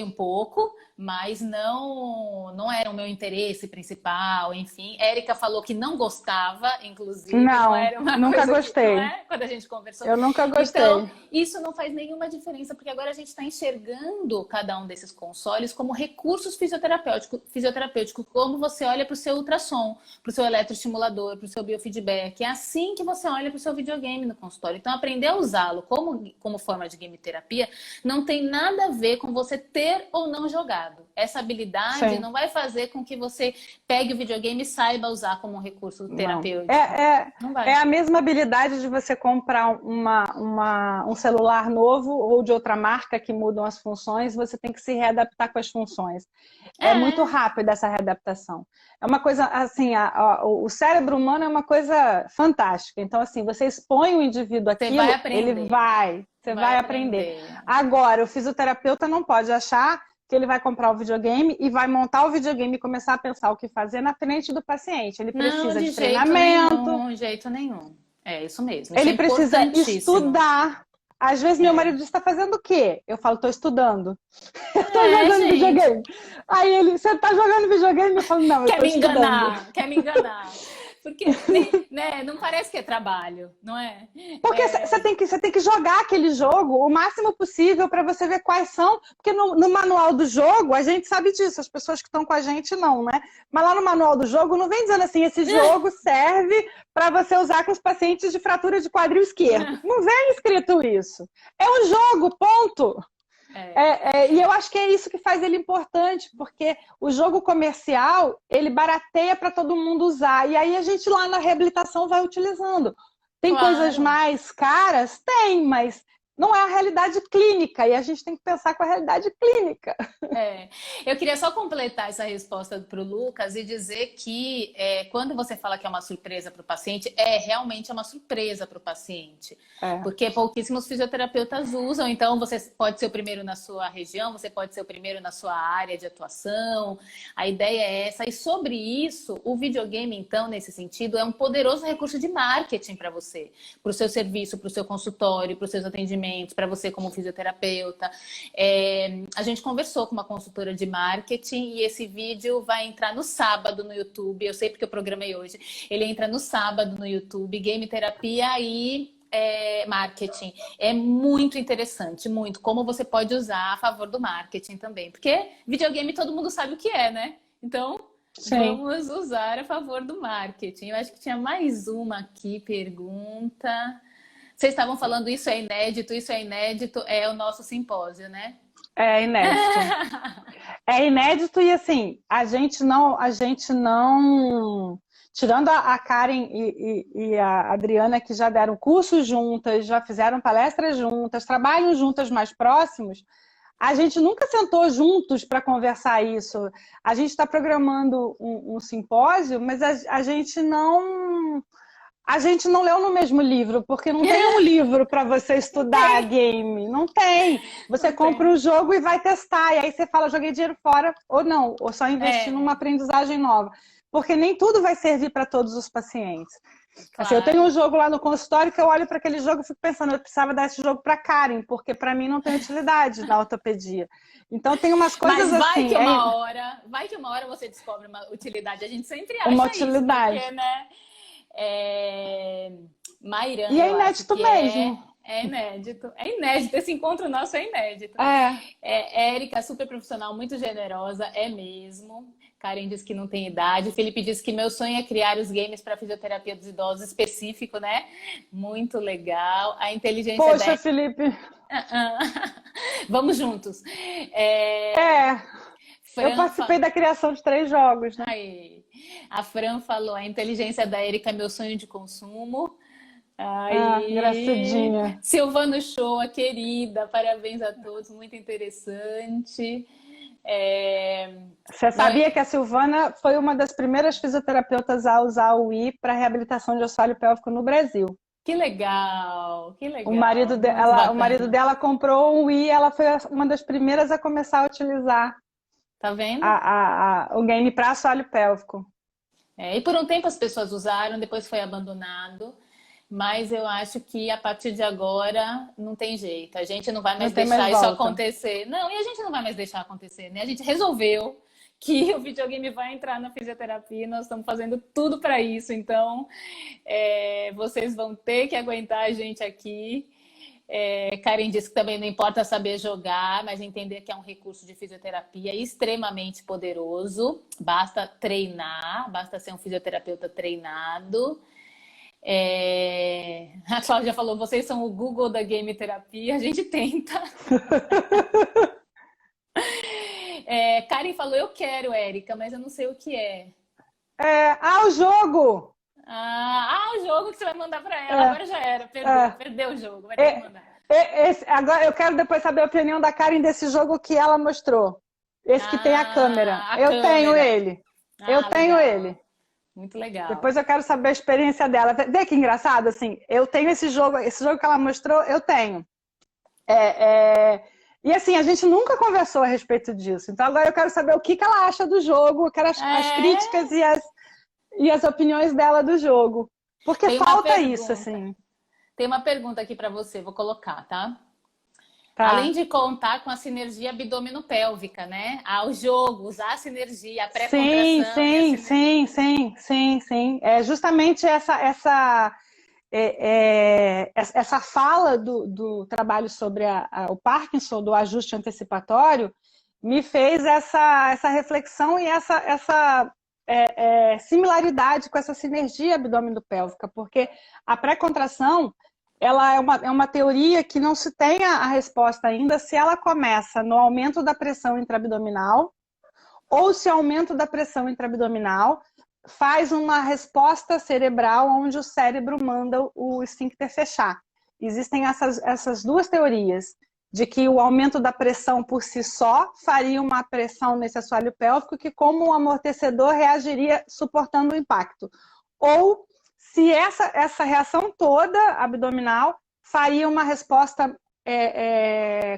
um pouco, mas não era o meu interesse principal, enfim. Érica falou que não gostava, inclusive. Não era uma nunca coisa gostei. Quando a gente conversou. Eu nunca gostei. Então, isso não faz nenhuma diferença, porque agora a gente está enxergando cada um desses consoles como recursos fisioterapêuticos, como você olha para o seu ultrassom, para o seu eletroestimulador, para o seu biofeedback. É assim que você olha para o seu videogame no consultório. Então, aprender a usá-lo como forma de game terapia não tem nada a ver com você ter ou não jogado. Essa habilidade não vai fazer com que você pegue o videogame e saiba usar como um recurso terapêutico. Não vai. É a mesma habilidade de você comprar um celular novo ou de outra marca que mudam as funções, você tem que se readaptar com as funções. É muito rápido essa readaptação. É uma coisa, assim, o cérebro humano é uma coisa fantástica. Então, assim, você expõe o indivíduo àquilo, ele vai aprender. Agora, o fisioterapeuta não pode achar que ele vai comprar o videogame e vai montar o videogame e começar a pensar o que fazer na frente do paciente. Ele precisa de treinamento. De jeito nenhum. É isso mesmo. Ele precisa estudar. Às vezes meu marido diz, está fazendo o quê? Eu falo, estou estudando. Estou jogando videogame. Aí ele, você está jogando videogame? Eu falo, não, eu estou estudando. Quer me enganar. Porque, né, não parece que é trabalho, não é? Porque você tem que jogar aquele jogo o máximo possível para você ver quais são. Porque no manual do jogo, a gente sabe disso, as pessoas que estão com a gente não, né? Mas lá no manual do jogo não vem dizendo assim, esse jogo serve para você usar com os pacientes de fratura de quadril esquerdo. Não vem escrito isso. É um jogo, ponto. E eu acho que é isso que faz ele importante, porque o jogo comercial, ele barateia para todo mundo usar. E aí a gente lá na reabilitação vai utilizando. Tem coisas mais caras? Tem, mas não é a realidade clínica. E a gente tem que pensar com a realidade clínica. Eu queria só completar essa resposta para o Lucas e dizer que quando você fala que é uma surpresa para o paciente, realmente é uma surpresa para o paciente. Porque pouquíssimos fisioterapeutas usam, então você pode ser o primeiro na sua região, você pode ser o primeiro na sua área de atuação. A ideia é essa. E sobre isso, o videogame, então, nesse sentido, é um poderoso recurso de marketing para você, para o seu serviço, para o seu consultório, para os seus atendimentos, para você como fisioterapeuta. A gente conversou com uma consultora de marketing e esse vídeo vai entrar no sábado no YouTube. Eu sei porque eu programei hoje. Ele entra no sábado no YouTube, Game Terapia e marketing. É muito interessante, muito. Como você pode usar a favor do marketing também. Porque videogame todo mundo sabe o que é, né? Então, vamos usar a favor do marketing. Eu acho que tinha mais uma aqui, pergunta. Vocês estavam falando isso é inédito, é o nosso simpósio, né? É inédito. É inédito e assim, a gente não, tirando a Karen e a Adriana, que já deram cursos juntas, já fizeram palestras juntas, trabalham juntas mais próximos, a gente nunca sentou juntos para conversar isso. A gente está programando um simpósio, mas a gente não leu no mesmo livro, porque não tem um livro para você estudar game. Não tem. Você compra um jogo e vai testar. E aí você fala, joguei dinheiro fora, ou não, ou só investir numa aprendizagem nova. Porque nem tudo vai servir para todos os pacientes. Claro. Assim, eu tenho um jogo lá no consultório que eu olho para aquele jogo e fico pensando, eu precisava dar esse jogo para Karen, porque para mim não tem utilidade na ortopedia. Então tem umas coisas mas vai assim. Vai que uma hora você descobre uma utilidade. A gente sempre acha uma utilidade. Isso, porque, né? Mairana, e é inédito mesmo. É inédito. É inédito. Esse encontro nosso é inédito. Érica, super profissional, muito generosa, é mesmo. Karen diz que não tem idade. Felipe diz que meu sonho é criar os games para fisioterapia dos idosos específico, né? Muito legal. A inteligência... Poxa, Felipe! Vamos juntos. Eu participei da criação de 3 jogos, né? Aí. A Fran falou, a inteligência da Érica é meu sonho de consumo. Engraçadinha. Silvano Shoa, querida, parabéns a todos, muito interessante. Você sabia que a Silvana foi uma das primeiras fisioterapeutas a usar o Wii para reabilitação de assoalho pélvico no Brasil. Que legal, que legal. O marido dela comprou um Wii, ela foi uma das primeiras a começar a utilizar. Tá vendo? O game para assoalho pélvico. E por um tempo as pessoas usaram, depois foi abandonado. Mas eu acho que a partir de agora não tem jeito. A gente não vai mais deixar isso acontecer. Não, e a gente não vai mais deixar acontecer, né? A gente resolveu que o videogame vai entrar na fisioterapia. Nós estamos fazendo tudo para isso. Então, vocês vão ter que aguentar a gente aqui. Karen disse que também não importa saber jogar, mas entender que é um recurso de fisioterapia extremamente poderoso. Basta treinar, basta ser um fisioterapeuta treinado. A Cláudia falou, vocês são o Google da game terapia. A gente tenta. Karen falou, eu quero, Érica, mas eu não sei o que é. O jogo! O jogo que você vai mandar para ela. Agora já era, perdeu o jogo, vai ter que mandar. Agora eu quero depois saber a opinião da Karen desse jogo que ela mostrou. Esse que tem a câmera. Tenho ele. Tenho ele. Muito legal. Depois eu quero saber a experiência dela. Vê que engraçado, assim, eu tenho esse jogo que ela mostrou, eu tenho. E assim, a gente nunca conversou a respeito disso. Então agora eu quero saber o que ela acha do jogo, eu quero as críticas e as opiniões dela do jogo. Porque falta isso, assim. Tem uma pergunta aqui para você, vou colocar, tá? Tá. Além de contar com a sinergia abdominopélvica, né? Ao jogo, usar a sinergia, a pré-contração. Sim. É justamente essa fala do trabalho sobre o Parkinson, do ajuste antecipatório, me fez essa reflexão e essa similaridade com essa sinergia abdominopélvica, porque a pré-contração ela é uma teoria que não se tem a resposta ainda se ela começa no aumento da pressão intraabdominal ou se o aumento da pressão intraabdominal faz uma resposta cerebral onde o cérebro manda o esfíncter fechar. Existem essas duas teorias, de que o aumento da pressão por si só faria uma pressão nesse assoalho pélvico que, como um amortecedor, reagiria suportando o impacto. Ou se essa reação toda abdominal faria uma resposta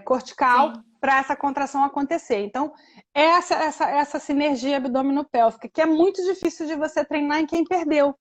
cortical para essa contração acontecer. Então, essa sinergia abdominopélvica, que é muito difícil de você treinar em quem perdeu.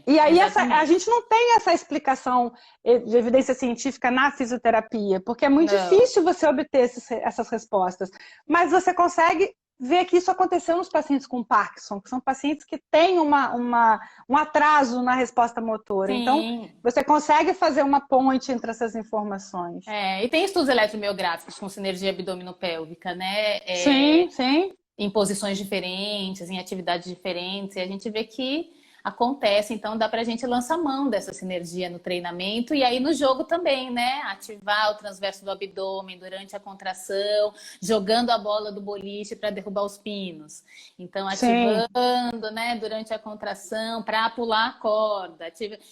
E aí a gente não tem essa explicação de evidência científica na fisioterapia, porque é muito difícil você obter essas respostas. Mas você consegue ver que isso aconteceu nos pacientes com Parkinson, que são pacientes que têm um atraso na resposta motora. Sim. Então, você consegue fazer uma ponte entre essas informações. E tem estudos eletromiográficos com sinergia abdominopélvica, né? Sim. Em posições diferentes, em atividades diferentes, e a gente vê que acontece, então dá pra gente lançar mão dessa sinergia no treinamento e aí no jogo também, né? Ativar o transverso do abdômen durante a contração, jogando a bola do boliche para derrubar os pinos. Então, ativando, né, durante a contração para pular a corda.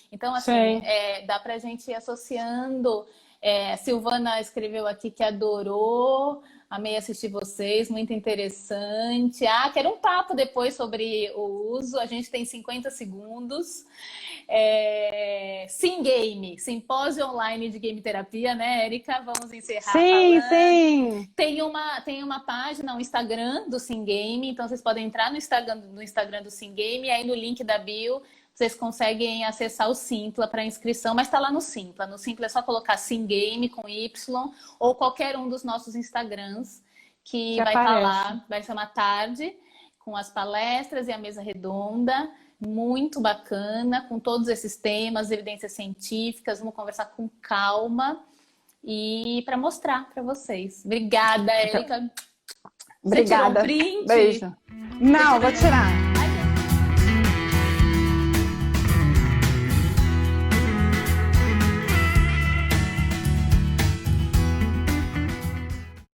Então, assim, dá pra gente ir associando. A Silvana escreveu aqui que adorou. Amei assistir vocês, muito interessante. Quero um papo depois sobre o uso. A gente tem 50 segundos. Sim Game, simpósio online de game terapia, né, Érica? Vamos encerrar falando. Sim. Tem uma página, um Instagram do Sim Game, então vocês podem entrar no Instagram do Sim Game, e aí no link da bio vocês conseguem acessar o Simpla para inscrição, mas está lá no Simpla. No Simpla é só colocar Sim Game com Y ou qualquer um dos nossos Instagrams que vai estar lá. Vai ser uma tarde com as palestras e a mesa redonda. Muito bacana, com todos esses temas, evidências científicas. Vamos conversar com calma e para mostrar para vocês. Obrigada, Érica. Obrigada. Você tirou um print? Beijo. Não, vou tirar.